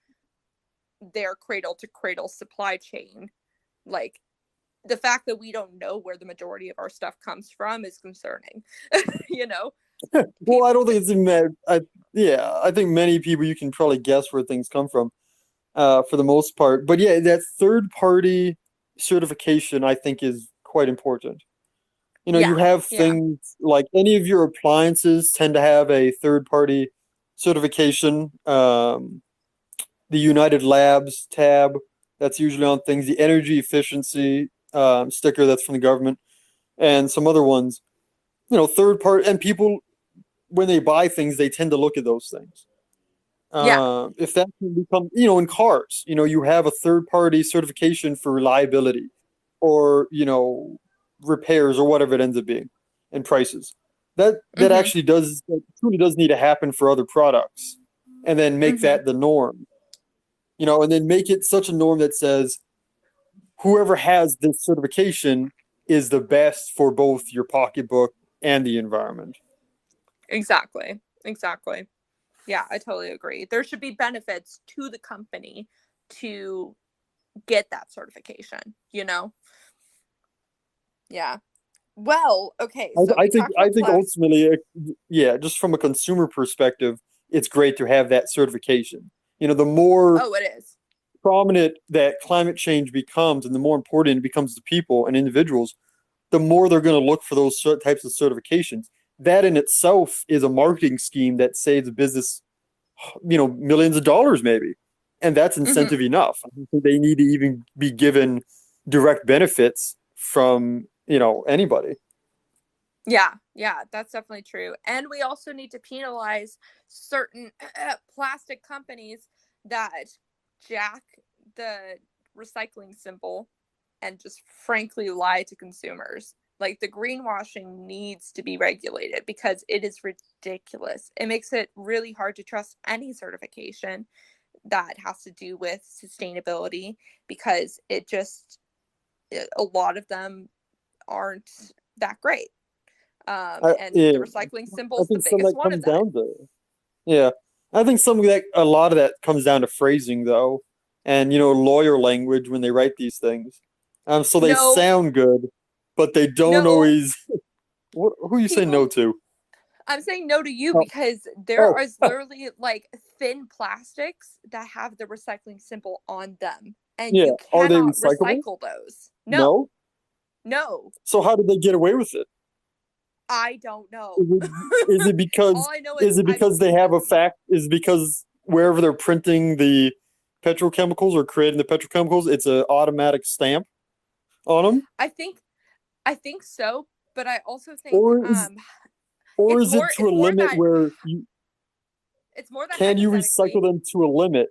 their cradle to cradle supply chain. Like, the fact that we don't know where the majority of our stuff comes from is concerning, you know? Well, I don't think It- it's even that. Yeah, I think many people you can probably guess where things come from, for the most part. But yeah, that third party certification I think is quite important. You yeah, have yeah, things like any of your appliances tend to have a third party certification. The United Labs tab that's usually on things, the energy efficiency sticker that's from the government, and some other ones. Third party, and people when they buy things, they tend to look at those things. yeah. If that can become, in cars, you have a third party certification for reliability or, repairs or whatever it ends up being and prices. That Mm-hmm. actually that truly does need to happen for other products and then make Mm-hmm. that the norm, and then make it such a norm that says whoever has this certification is the best for both your pocketbook and the environment. Exactly. Exactly. Yeah, I totally agree. There should be benefits to the company to get that certification, you know? Yeah. Well, okay, I, so I we think talked I about think ultimately, yeah, just from a consumer perspective, it's great to have that certification. The more Oh, it is. prominent that climate change becomes, and the more important it becomes to people and individuals, the more they're going to look for those types of certifications. That in itself is a marketing scheme that saves a business, millions of dollars maybe, and that's Mm-hmm. incentive enough. I don't think they need to even be given direct benefits from anybody. Yeah, yeah, that's definitely true. And we also need to penalize certain plastic companies that jack the recycling symbol and just frankly lie to consumers. Like the greenwashing needs to be regulated because it is ridiculous. It makes it really hard to trust any certification that has to do with sustainability because a lot of them aren't that great. And Yeah, the recycling symbol I is the think some of biggest that one comes of that. down to yeah. I think a lot of that comes down to phrasing though, and lawyer language when they write these things. So they No, sound good, but they don't no, always. Who you say no people, to? I'm saying no to you Oh, because there oh, is literally like thin plastics that have the recycling symbol on them, and yeah. you Are they cannot recyclable? recycle those. No, No. no, So how did they get away with it? I don't know. Is it, is it All because I know is is it I've because they seen have a them. fact? Is it because wherever they're printing the petrochemicals or creating the petrochemicals, it's an automatic stamp on them? I think I think so, but I also think Or is or it's is it more to it's a more limit that where you it's more that can you recycle hypothetically them to a limit,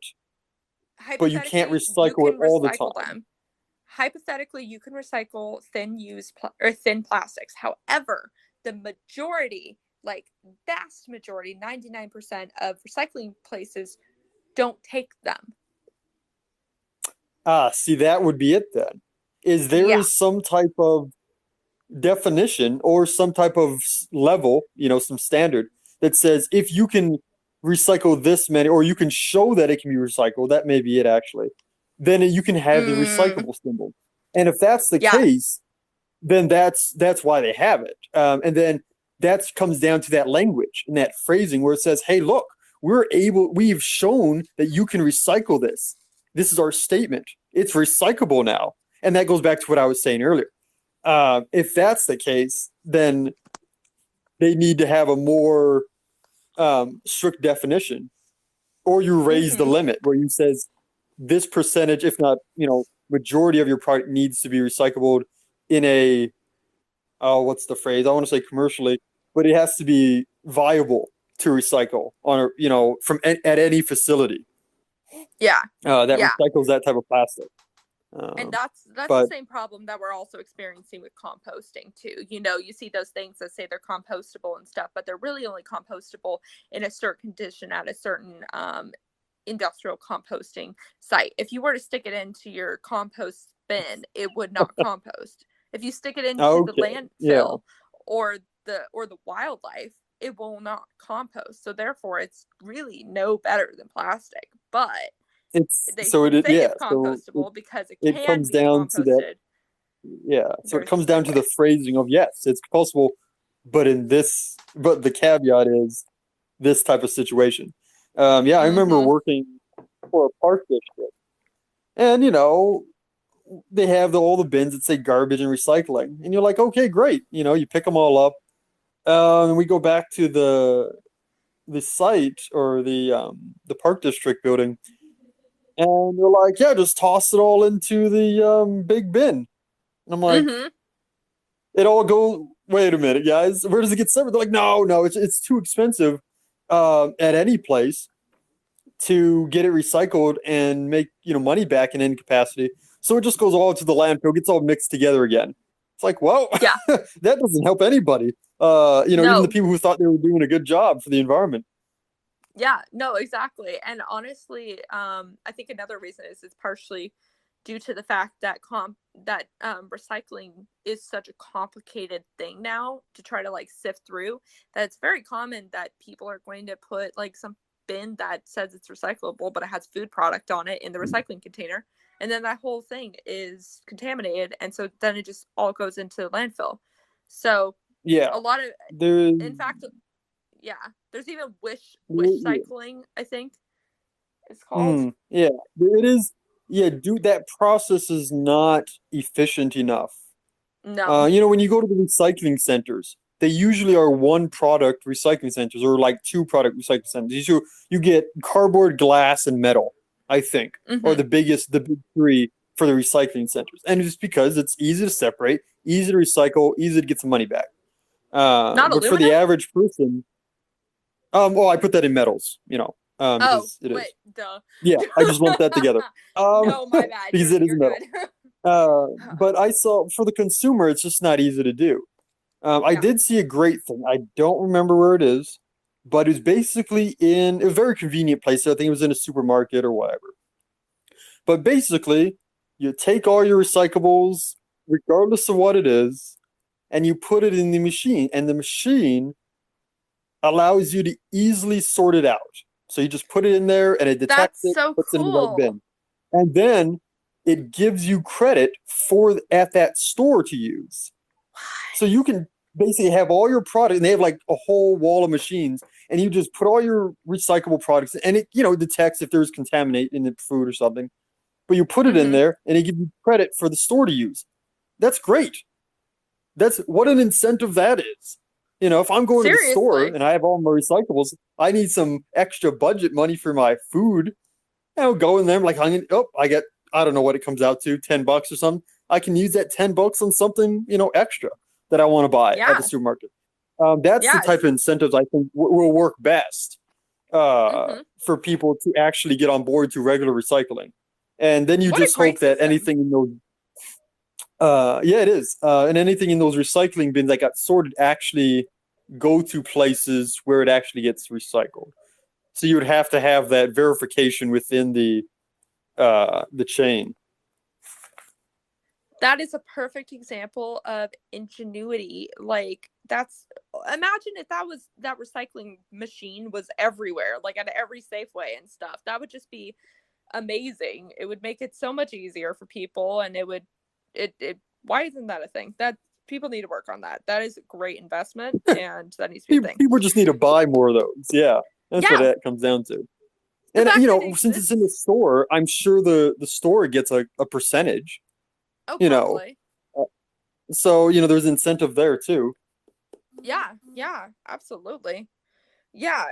but you can't hypothetically you recycle it can all the recycle time? them. Hypothetically you can recycle or thin plastics. However, the majority, like vast majority, 99% of recycling places don't take them. Ah, see, that would be it then. Is there Yeah. is some type of definition or some type of level, some standard that says if you can recycle this many, or you can show that it can be recycled, that may be it actually, then you can have the Mm, recyclable symbol. And if that's the yeah. case, then that's why they have it. And then that comes down to that language and that phrasing where it says, "Hey, look, we've shown that you can recycle this. This is our statement. It's recyclable now." And that goes back to what I was saying earlier. If that's the case, then they need to have a more strict definition, or you raise the Mm-hmm. limit where you says this percentage, if not majority of your product needs to be recyclable in a what's the phrase? I want to say commercially, but it has to be viable to recycle on a from at any facility Yeah. that Yeah. recycles that type of plastic. And Um, that's the but same problem that we're also experiencing with composting too. You know, you see those things that say they're compostable and stuff, but they're really only compostable in a certain condition at a certain industrial composting site. If you were to stick it into your compost bin, it would not compost. If you stick it into the okay, yeah, landfill or the wildlife, it will not compost. So therefore it's really no better than plastic. But it's they so it say yeah, it's so compostable because it it can comes be down to that. composted. Yeah, so it There's comes just no down to the way. phrasing of yes, it's possible, but the caveat is this type of situation. Yeah, I remember Mm-hmm. working for a park district, and they have all the bins that say garbage and recycling, and you're like, okay, great. You pick them all up, and we go back to the site or the park district building, and they're like, yeah, just toss it all into the big bin. And I'm like, Mm-hmm. it all go. Wait a minute, guys, where does it get separate? They're like, no, no, it's too expensive at any place to get it recycled and make money back in any capacity. So it just goes all to the landfill, gets all mixed together again. It's like, well, Yeah. that doesn't help anybody. Even the No. people who thought they were doing a good job for the environment. Yeah, no, exactly. And honestly, I think another reason is it's partially due to the fact that recycling is such a complicated thing now to try to like sift through, that it's very common that people are going to put like some bin that says it's recyclable but it has food product on it in the recycling container, and then that whole thing is contaminated, and so then it just all goes into landfill. So Yeah, a lot of, there's in fact, yeah, there's even wish cycling, I think it's called. yeah, it is. Yeah, dude, that process is not efficient enough. No. When you go to the recycling centers, they usually are one product recycling centers or like two product recycling centers. You get cardboard, glass, and metal, I think, or Mm-hmm. the big three for the recycling centers. And it's because it's easy to separate, easy to recycle, easy to get some money back. Not But for aluminum. the average person, well, I put that in metals, Oh because it wait, is. duh. Yeah, I just lumped that together. Um, No, my bad. because it is You're metal. good. But I saw for the consumer, it's just not easy to do. I Yeah. did see a great thing. I don't remember where it is, but it's basically in a very convenient place. I think it was in a supermarket or whatever. But basically, you take all your recyclables, regardless of what it is, and you put it in the machine, and the machine allows you to easily sort it out. So you just put it in there, and it detects That's it, so puts it in the right cool. bin, and then it gives you credit for at that store to use. So you can basically have all your product, and they have like a whole wall of machines, and you just put all your recyclable products, and it detects if there's contaminate in the food or something. But you put it in Mm-hmm. there, and it gives you credit for the store to use. That's great. That's what an incentive that is. If I'm going to the store Seriously. and I have all my recyclables, I need some extra budget money for my food. I'll go in there, like, I get, I don't know what it comes out to, $10 or something. I can use that $10 on something, extra that I want to buy at the Yeah. supermarket. That's the type Yes. of incentives I think will work best Mm-hmm. for people to actually get on board to regular recycling. And then you What a just hope great that system. anything in those, yeah, it is, and anything in those recycling bins that got sorted actually go to places where it actually gets recycled. So you would have to have that verification within the chain. That is a perfect example of ingenuity. Like, that's, imagine if that recycling machine was everywhere, like at every Safeway and stuff. That would just be amazing. It would make it so much easier for people, and it would, it why isn't that a thing? That people need to work on that. That is a great investment, and that needs to be a thing. People just need to buy more of those. Yeah, that's what Yeah, that comes down to. the And fact that it since it's in the exists. store, I'm sure the store gets a percentage. Oh, You know, probably. Uh, so there's incentive there too. Yeah, yeah, absolutely. Yeah.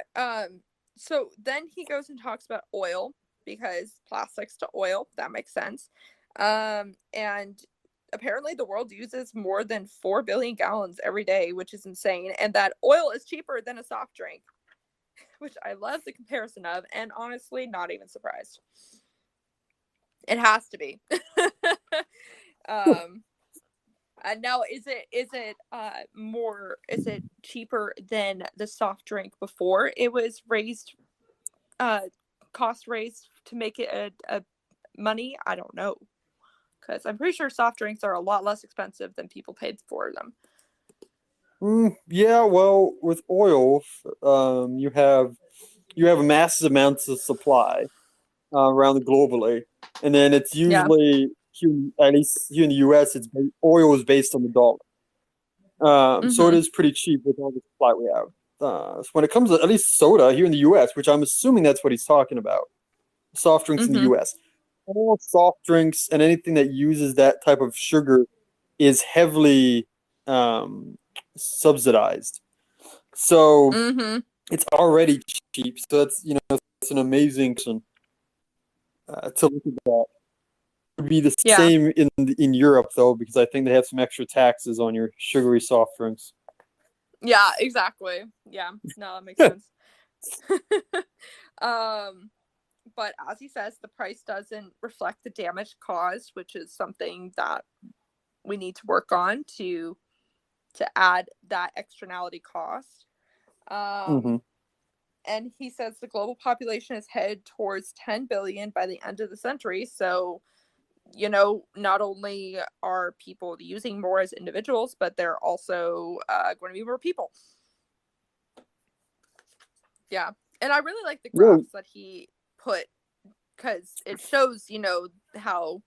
So then he goes and talks about oil, because plastics to oil, that makes sense. And apparently the world uses more than 4 billion gallons every day, which is insane, and that oil is cheaper than a soft drink, which I love the comparison of, and honestly not even surprised. It has to be. um Now, is it cheaper than the soft drink before it was raised, uh cost raised to make it a money? I don't know, because I'm pretty sure soft drinks are a lot less expensive than people paid for them. Yeah, well, with oil, you have massive amounts of supply around globally, and then it's Yeah. usually at least here in the U.S. Oil is based on the dollar. So it Mm-hmm. is pretty cheap with all the supply we have. So when it comes to at least soda here in the U.S., which I'm assuming that's what he's talking about, soft drinks in the Mm-hmm. U.S. All soft drinks and anything that uses that type of sugar is heavily um, subsidized. So Mm-hmm. it's already cheap. So that's it's an amazing to look at that. It would be the Yeah. same in Europe though, because I think they have some extra taxes on your sugary soft drinks. Yeah, exactly. Yeah. No, that makes sense. um, but as he says, the price doesn't reflect the damage caused, which is something that we need to work on to add that externality cost. Hmm. Um, and he says the global population is headed towards 10 billion by the end of the century. So, not only are people using more as individuals, but they're also going to be more people. Yeah. And I really like the Yeah, graphs that he put because it shows, how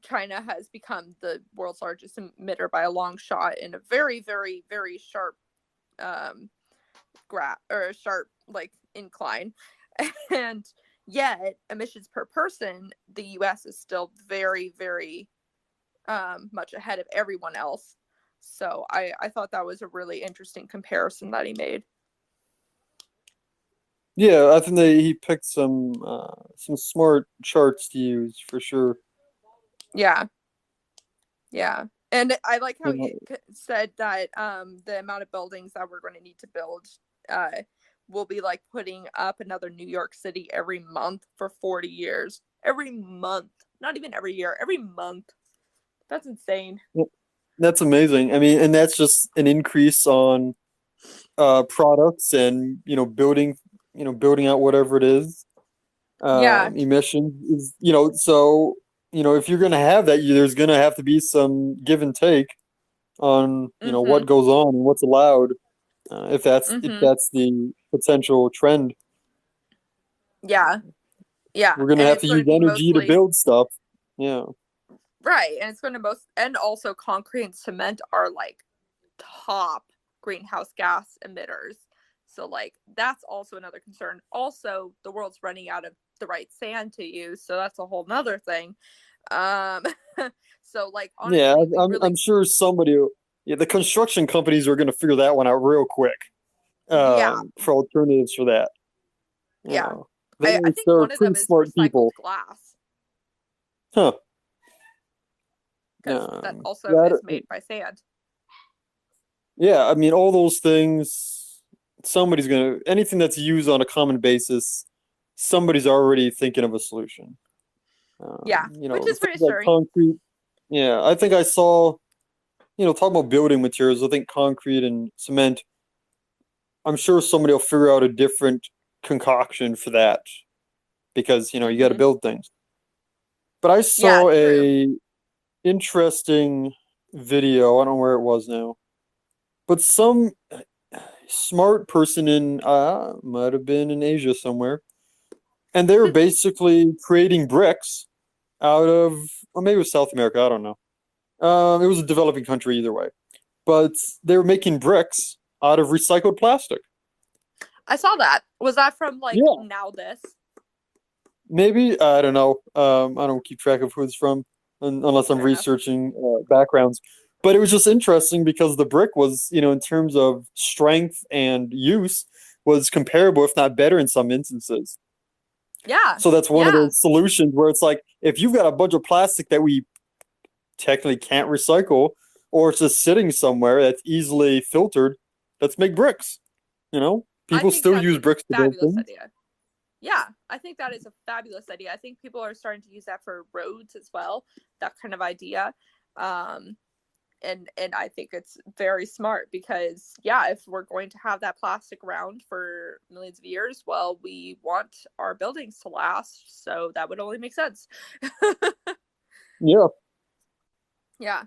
China has become the world's largest emitter by a long shot in a very, very, very sharp um, graph or a sharp like incline. And yet, emissions per person, the US is still very, very much ahead of everyone else. So I thought that was a really interesting comparison that he made. yeah. I think he picked some smart charts to use for sure. Yeah. Yeah. And I like how You he know, said that the amount of buildings that we're going to need to build uh, will be like putting up another New York City every month for 40 years. Every month. Not even every year, every month. That's insane. that's amazing. I mean, and that's just an increase on products and building out whatever it is. Yeah. Emissions is so if you're going to have that, there's going to have to be some give and take on Mm-hmm. what goes on and what's allowed, if that's if Mm-hmm. that's the potential trend. Yeah. Yeah. We're going to And have it's to going use to be energy to mostly build stuff. Yeah. right. And it's going to and also concrete and cement are like top greenhouse gas emitters. So like that's also another concern. Also, the world's running out of the right sand to use, so that's a whole nother thing. Um so like Yeah, honestly, we I'm really sure yeah, the construction companies are going to figure that one out real quick. yeah, For alternatives for that. yeah. Yeah, I think they're one of pretty them is smart recycled people. glass Huh. because that also Yeah, is made by sand. yeah. I mean, all those things. Anything that's used on a common basis. Somebody's already thinking of a solution. Yeah, which is Things like reassuring. concrete. Yeah, I think I saw. Talking about building materials. I think concrete and cement. I'm sure somebody will figure out a different concoction for that because you got to Mm-hmm. build things. But I Yeah, saw true. a interesting video. I don't know where it was now, but some smart person in might have been in Asia somewhere, and they were basically creating bricks out of, or maybe it was South America. I don't know. It was a developing country either way, but they were making bricks out of recycled plastic. I saw that. Was that from like Yeah, Now This? maybe I don't know. I don't keep track of who it's from unless I'm Fair enough. researching backgrounds. But it was just interesting because the brick was, in terms of strength and use, was comparable, if not better, in some instances. Yeah. So that's one of Yeah. those solutions where it's like, if you've got a bunch of plastic that we technically can't recycle, or it's just sitting somewhere that's easily filtered, let's make bricks. I People think still that's use a bricks to build fabulous things. idea. Yeah, I think that is a fabulous idea. I think people are starting to use that for roads as well. That kind of idea. Um, and I think it's very smart because yeah, if we're going to have that plastic around for millions of years, well, we want our buildings to last, so that would only make sense. Yeah. Yeah.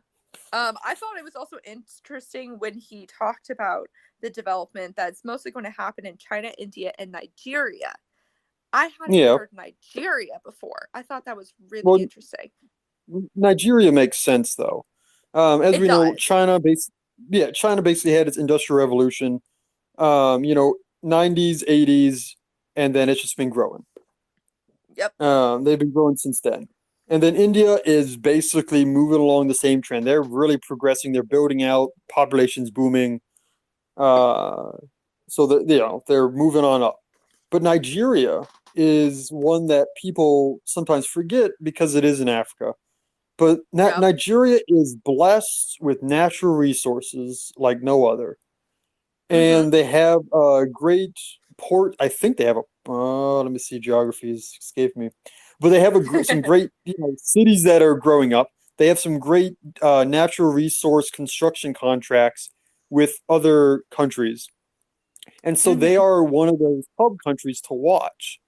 I thought it was also interesting when he talked about the development that's mostly going to happen in China, India, and Nigeria. I hadn't Yeah. heard Nigeria before. I thought that was really Well, interesting. Nigeria makes sense though. As It we know, does. China yeah, China basically had its industrial revolution, you know, 90s, 80s, and then it's just been growing. Yep. They've been growing since then. And then India is basically moving along the same trend. They're really progressing. They're building out, population's booming. Uh, so that you know they're moving on up. But Nigeria is one that people sometimes forget because it is in Africa. But Yep. Nigeria is blessed with natural resources like no other, Mm-hmm. and they have a great port. I think they have a. Let me see. Geographies escape me, but they have some great cities that are growing up. They have some great natural resource construction contracts with other countries, and so they Mm-hmm. are one of those hub countries to watch.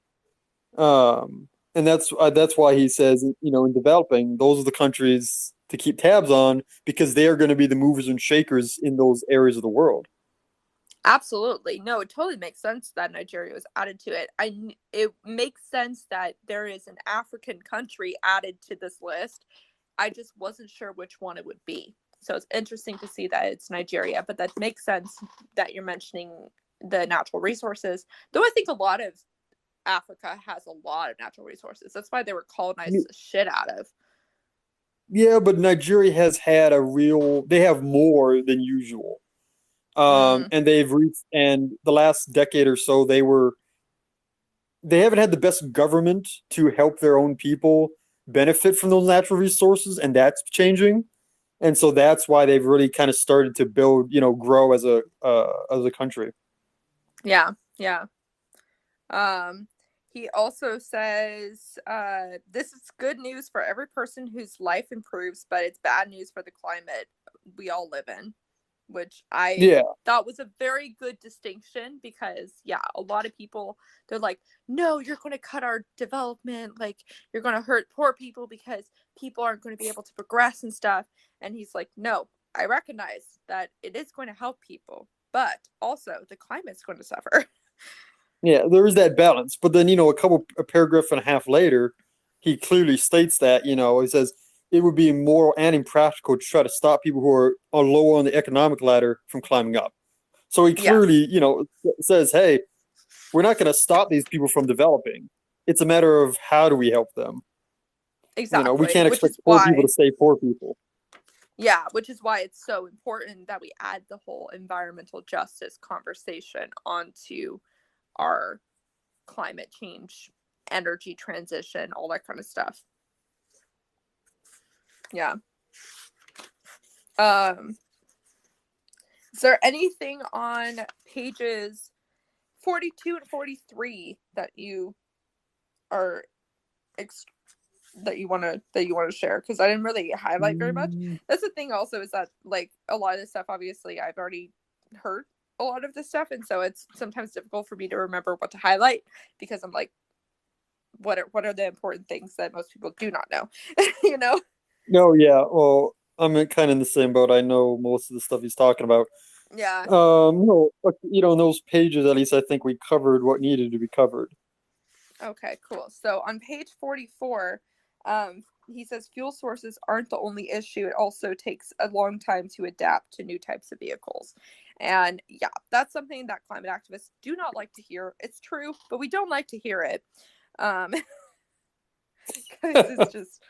And that's why he says, in developing, those are the countries to keep tabs on because they are going to be the movers and shakers in those areas of the world. Absolutely. No, it totally makes sense that Nigeria was added to it. It makes sense that there is an African country added to this list. I just wasn't sure which one it would be. So it's interesting to see that it's Nigeria, but that makes sense that you're mentioning the natural resources. Though I think a lot of Africa has a lot of natural resources. That's why they were colonized the shit out of. Yeah, but Nigeria has had they have more than usual. Mm. And the last decade or so, they haven't had the best government to help their own people benefit from those natural resources, and that's changing. And so that's why they've really kind of started to build, grow as a country. Yeah, yeah. Um, he also says, this is good news for every person whose life improves, but it's bad news for the climate we all live in, which I Yeah, thought was a very good distinction because, yeah, a lot of people, they're like, no, you're going to cut our development. Like, you're going to hurt poor people because people aren't going to be able to progress and stuff. And he's like, no, I recognize that it is going to help people, but also the climate's going to suffer. yeah, there is that balance. But then, a paragraph and a half later, he clearly states that, he says it would be immoral and impractical to try to stop people who are lower on the economic ladder from climbing up. So he Yes, clearly, says, hey, we're not going to stop these people from developing. It's a matter of how do we help them? We exactly. can't Which expect is poor people why, to stay poor people. yeah, which is why it's so important that we add the whole environmental justice conversation onto our climate change, energy transition, all that kind of stuff. Yeah. Um, is there anything on pages 42 and 43 that you are ex- that you want to share? Because I didn't really highlight very much. Mm, That's the thing. Also, is that like a lot of this stuff, obviously, I've already heard a lot of this stuff, and so it's sometimes difficult for me to remember what to highlight because I'm like, what are the important things that most people do not know? you know? no, yeah. Well, I'm kind of in the same boat. I know most of the stuff he's talking about. Yeah. No, but, in those pages, at least I think we covered what needed to be covered. Okay, cool. So on page 44, he says fuel sources aren't the only issue. It also takes a long time to adapt to new types of vehicles. And yeah, that's something that climate activists do not like to hear. It's true, but we don't like to hear it. Because it's just,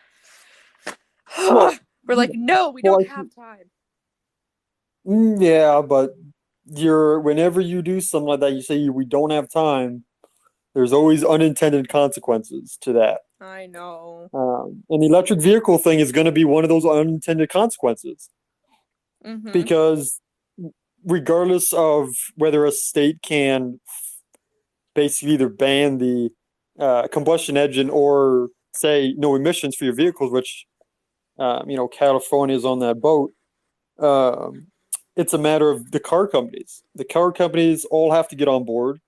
Well, we're like, yeah. no, we Well, don't have time. yeah, but whenever you do something like that, you say we don't have time. There's always unintended consequences to that. I know. And the electric vehicle thing is going to be one of those unintended consequences Mm-hmm. because regardless of whether a state can basically either ban the combustion engine or say no emissions for your vehicles, which California is on that boat. Um, it's a matter of the car companies. The car companies all have to get on board.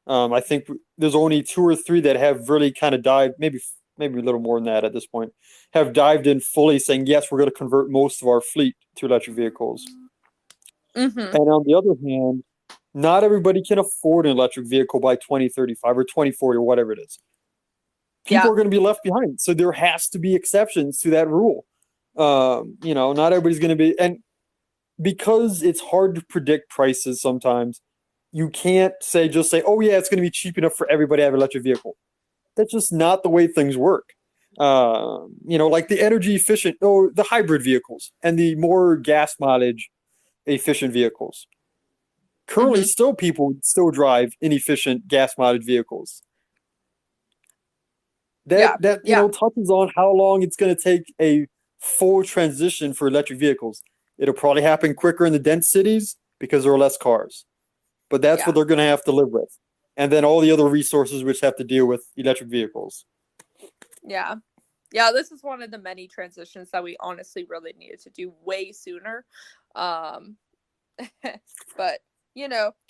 I think there's only two or three that have really kind of dived, maybe a little more than that at this point, have dived in fully saying, yes, we're going to convert most of our fleet to electric vehicles. Mm-hmm. And on the other hand, not everybody can afford an electric vehicle by 2035 or 2040 or whatever it is. People Yeah. are going to be left behind. So there has to be exceptions to that rule. Not everybody's going to be, and because it's hard to predict prices sometimes, you can't just say, oh yeah, it's going to be cheap enough for everybody to have an electric vehicle. That's just not the way things work. Like the energy efficient, or the hybrid vehicles and the more gas mileage efficient vehicles. Currently, Mm-hmm. still people still drive inefficient gas mileage vehicles. Yeah. That Yeah. touches on how long it's going to take a full transition for electric vehicles. It'll probably happen quicker in the dense cities because there are less cars, but that's what Yeah. they're going to have to live with. And then all the other resources which have to deal with electric vehicles. Yeah. Yeah, this is one of the many transitions that we honestly really needed to do way sooner. Um, but,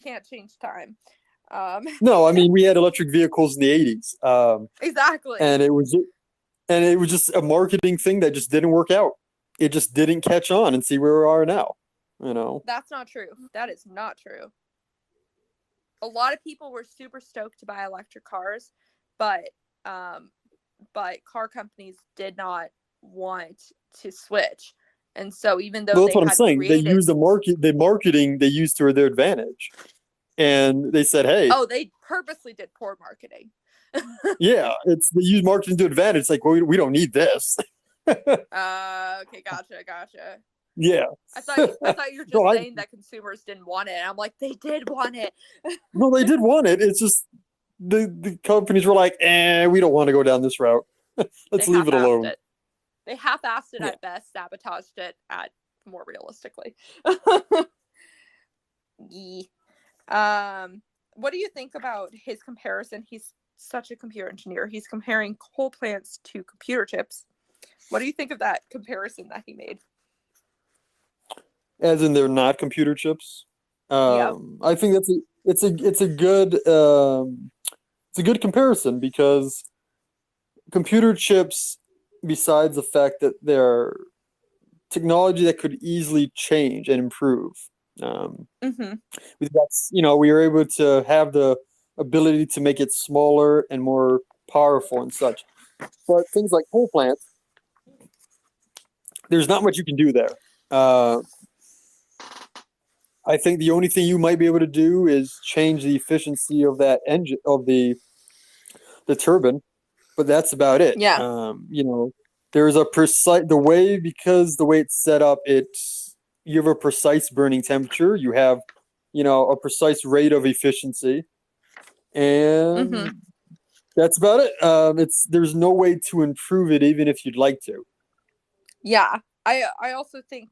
can't change time. No, I mean we had electric vehicles in the 80s, Exactly. and it was just a marketing thing that just didn't work out. It just didn't catch on, and see where we are now. You know. That's not true. That is not true. A lot of people were super stoked to buy electric cars, but um, but car companies did not want to switch. And so even though Well, that's they what I'm had saying. They created, used the marketing they used to their advantage, and they said, "Hey, oh, they purposely did poor marketing. yeah, they use marketing to advantage. It's like, well, we don't need this." Okay, gotcha. Yeah. I thought you were No, just saying that consumers didn't want it. And I'm like, they did want it. no, they did want it. It's just the companies were like, we don't want to go down this route. They Let's leave it half-assed alone. it. They half-assed it Yeah. at best, sabotaged it at more realistically. Yeah. What do you think about his comparison? He's such a computer engineer. He's comparing coal plants to computer chips. What do you think of that comparison that he made? As in, they're not computer chips. Yep. I think it's a good comparison, because computer chips, besides the fact that they're technology that could easily change and improve. Mm-hmm. We were able to have the ability to make it smaller and more powerful and such. But things like coal plants, there's not much you can do there. I think the only thing you might be able to do is change the efficiency of that engine, of the turbine, but that's about it. Yeah. There's a precise because the way it's set up, you have a precise burning temperature. You have, a precise rate of efficiency, and Mm-hmm. that's about it. There's no way to improve it, even if you'd like to. Yeah. I also think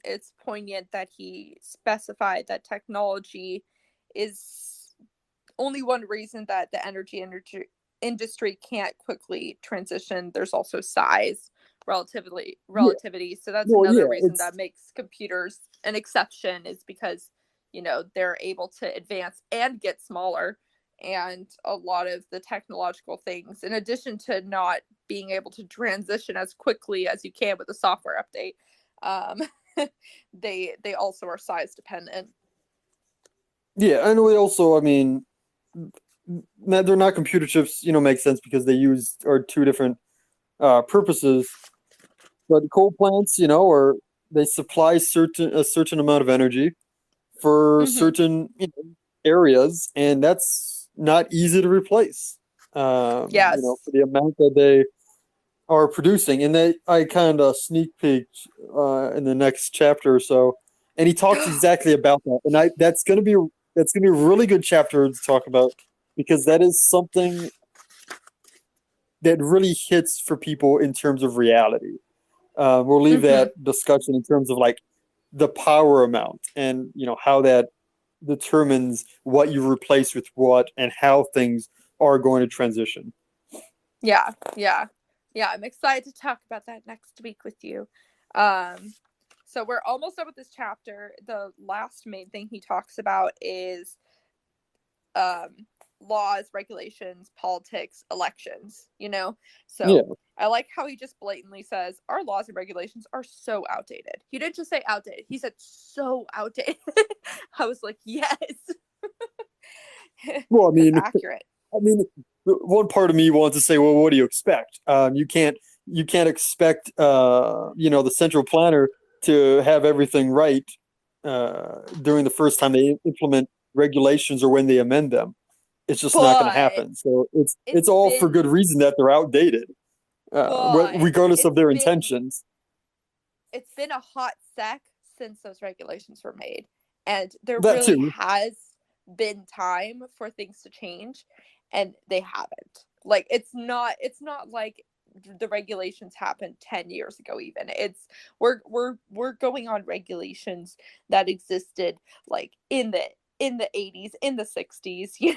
it's poignant that he specified that technology is only one reason that the energy industry can't quickly transition. There's also size, relativity. So that's Well, another yeah, reason that makes computers an exception, is because they're able to advance and get smaller. And a lot of the technological things, in addition to not being able to transition as quickly as you can with a software update, um, they also are size dependent. yeah, and we also, I mean, they're not computer chips. Makes sense because are two different purposes. But coal plants, they supply a certain amount of energy for Mm-hmm. certain areas, and that's not easy to replace. Yes. For the amount that they are producing, and I kind of sneak peeked in the next chapter or so, and he talks exactly about that, and that's gonna be a really good chapter to talk about, because that is something that really hits for people in terms of reality. We'll leave Mm-hmm. that discussion in terms of like the power amount, and how that determines what you replace with what, and how things are going to transition. Yeah. I'm excited to talk about that next week with you. So we're almost done with this chapter. The last main thing he talks about is um, laws, regulations, politics, elections. Yeah. So I like how he just blatantly says our laws and regulations are so outdated. He didn't just say outdated; he said so outdated. I was like, yes, Well, I that's mean, accurate. one part of me wants to say, well, what do you expect? You can't expect the central planner to have everything right during the first time they implement regulations or when they amend them. It's just not going to But happen. So it's it's all for good been reason that they're outdated, but regardless of their intentions. it's been a hot sec since those regulations were made, and there That really too. has been time for things to change, and they haven't. Like it's not like the regulations happened 10 years ago. Even it's we're going on regulations that existed like in the 80s, in the 60s,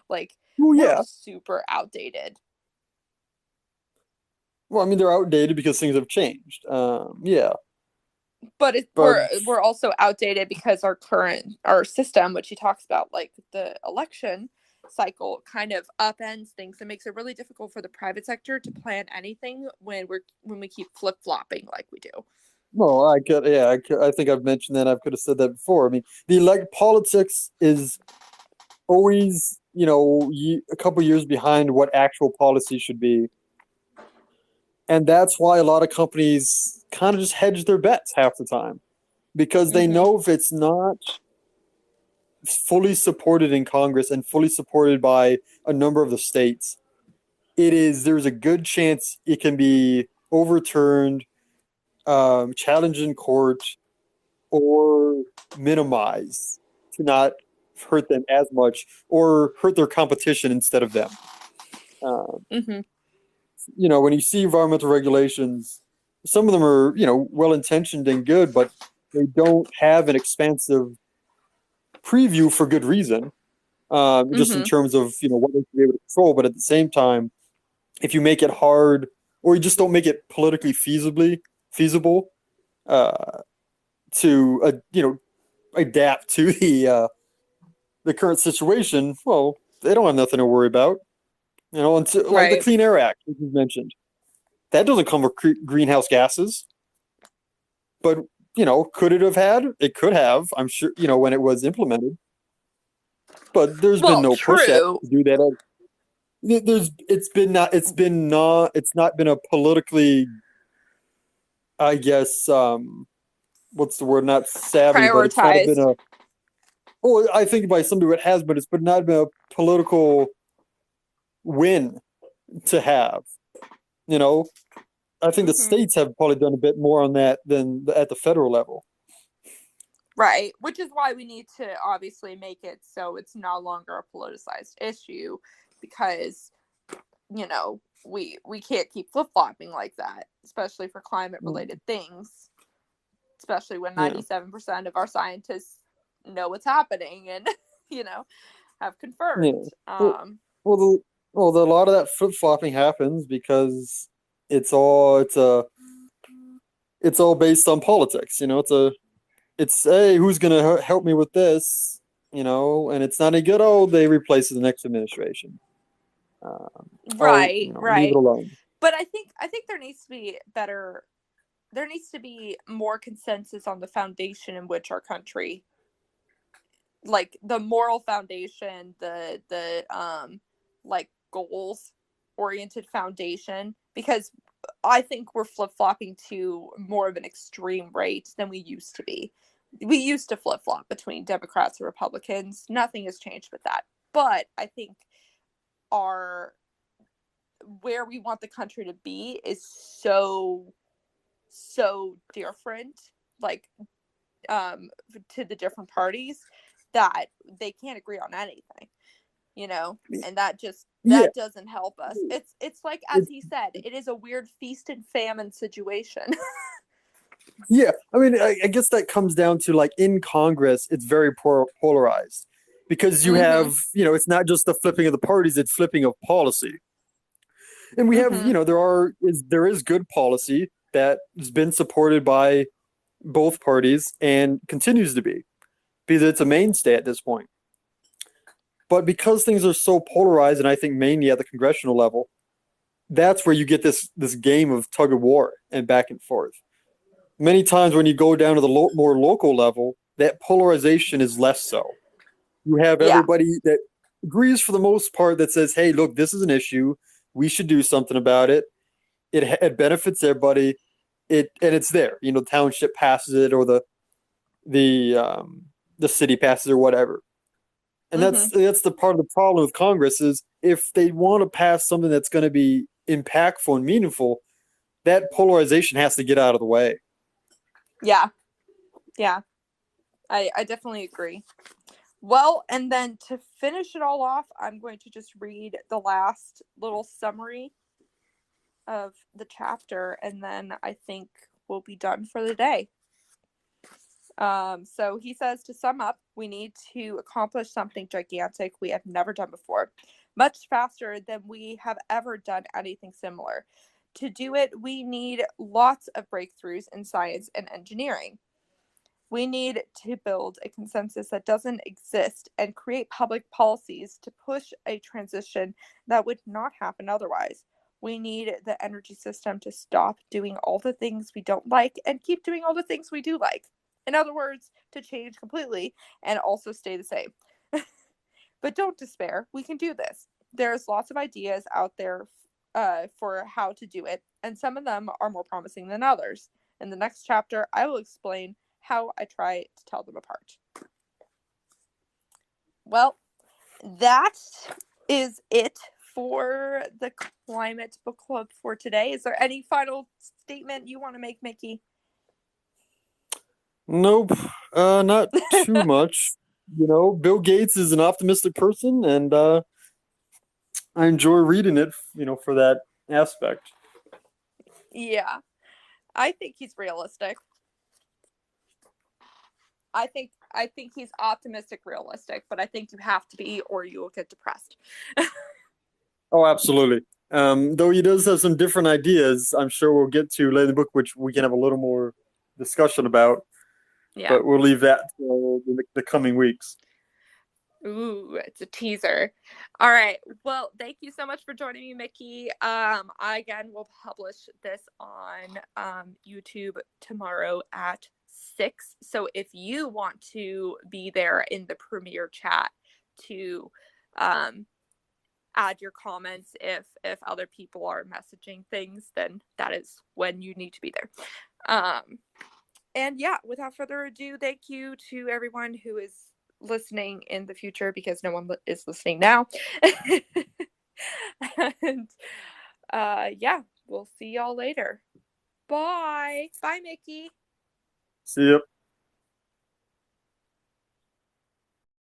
like Well, we're yeah. super outdated. Well, I mean, they're outdated because things have changed. Yeah, But but we're also outdated because our system, which he talks about, like the election cycle, kind of upends things and makes it really difficult for the private sector to plan anything when we keep flip flopping like we do. well, I could, yeah, I think I've mentioned that. I could have said that before. I mean, the politics is always, a couple years behind what actual policy should be, and that's why a lot of companies kind of just hedge their bets half the time because they Mm-hmm. know if it's not fully supported in Congress and fully supported by a number of the states, there's a good chance it can be overturned, challenged in court, or minimized to not hurt them as much or hurt their competition instead of them. Um, Mm-hmm. when you see environmental regulations, some of them are, well intentioned and good, but they don't have an expansive preview for good reason. Just in Mm-hmm. terms of what they should be able to control, but at the same time, if you make it hard or you just don't make it politically feasible uh, to adapt to the current situation, well, they don't have nothing to worry about. Until, like the Right. Clean Air Act, which you mentioned, that doesn't come with greenhouse gases. But could it have had? It could have. I'm sure. When it was implemented, but there's been Well, no pushback true. to do that. It's not been a politically, I guess, what's the word? Not savvy, but it's not been Prioritized. a. Well, I think by somebody it has, but it's been not been a political win to have. You know, I think the Mm-hmm. states have probably done a bit more on that than at the federal level. Right, which is why we need to obviously make it so it's no longer a politicized issue, because we can't keep flip flopping like that, especially for climate related things. Especially when Yeah, 97% of our scientists know what's happening and you know have yeah. confirmed. Well, well, a lot of that flip flopping happens because it's all based on politics. It's hey, who's gonna help me with this? And it's not any good. Oh, they replace the next administration. Right, Leave it right. alone. But I think there needs to be better. There needs to be more consensus on the foundation in which our country, like the moral foundation, the like goals oriented foundation, because I think we're flip flopping to more of an extreme rate than we used to be. We used to flip flop between Democrats and Republicans. Nothing has changed with that. But I think our where we want the country to be is so different, like to the different parties, that they can't agree on anything, and Yeah, that doesn't help us. It's like, as it, he said, it is a weird feast and famine situation. yeah. I mean, I guess that comes down to like in Congress, it's very polarized because you Mhm. have it's not just the flipping of the parties; it's flipping of policy. And we have Mhm. there is good policy that has been supported by both parties and continues to be because it's a mainstay at this point. But because things are so polarized, and I think mainly at the congressional level, that's where you get this game of tug of war and back and forth. Many times when you go down to the more local level, that polarization is less so. You have Yeah. everybody that agrees for the most part that says, "Hey, look, this is an issue. We should do something about it. It benefits everybody. It's there. Township passes it, or the city passes or whatever. And Mm-hmm. that's the part of the problem with Congress is if they want to pass something that's going to be impactful and meaningful, that polarization has to get out of the way. Yeah. Yeah. I definitely agree. Well, and then to finish it all off, I'm going to just read the last little summary of the chapter, and then I think we'll be done for the day. So he says, to sum up, we need to accomplish something gigantic we have never done before, much faster than we have ever done anything similar. To do it, we need lots of breakthroughs in science and engineering. We need to build a consensus that doesn't exist and create public policies to push a transition that would not happen otherwise. We need the energy system to stop doing all the things we don't like and keep doing all the things we do like. In other words, to change completely and also stay the same. But don't despair. We can do this. There's lots of ideas out there for how to do it, and some of them are more promising than others. In the next chapter, I will explain how I try to tell them apart. Well, that is it for the Climate Book Club for today. Is there any final statement you want to make, Mickey? Nope, not too much. Bill Gates is an optimistic person, and I enjoy reading it, for that aspect. Yeah, I think he's realistic. I think he's optimistic, realistic, but I think you have to be, or you will get depressed. Oh, absolutely. Though he does have some different ideas, I'm sure we'll get to later in the book, which we can have a little more discussion about. Yeah. But we'll leave that for the coming weeks. Ooh, it's a teaser. All right. Well, thank you so much for joining me, Mickey. I again will publish this on YouTube tomorrow at 6. So if you want to be there in the premiere chat to add your comments if other people are messaging things, then that is when you need to be there. And yeah, without further ado, thank you to everyone who is listening in the future, because no one is listening now. And yeah, we'll see y'all later. Bye. Bye, Mickey. See ya.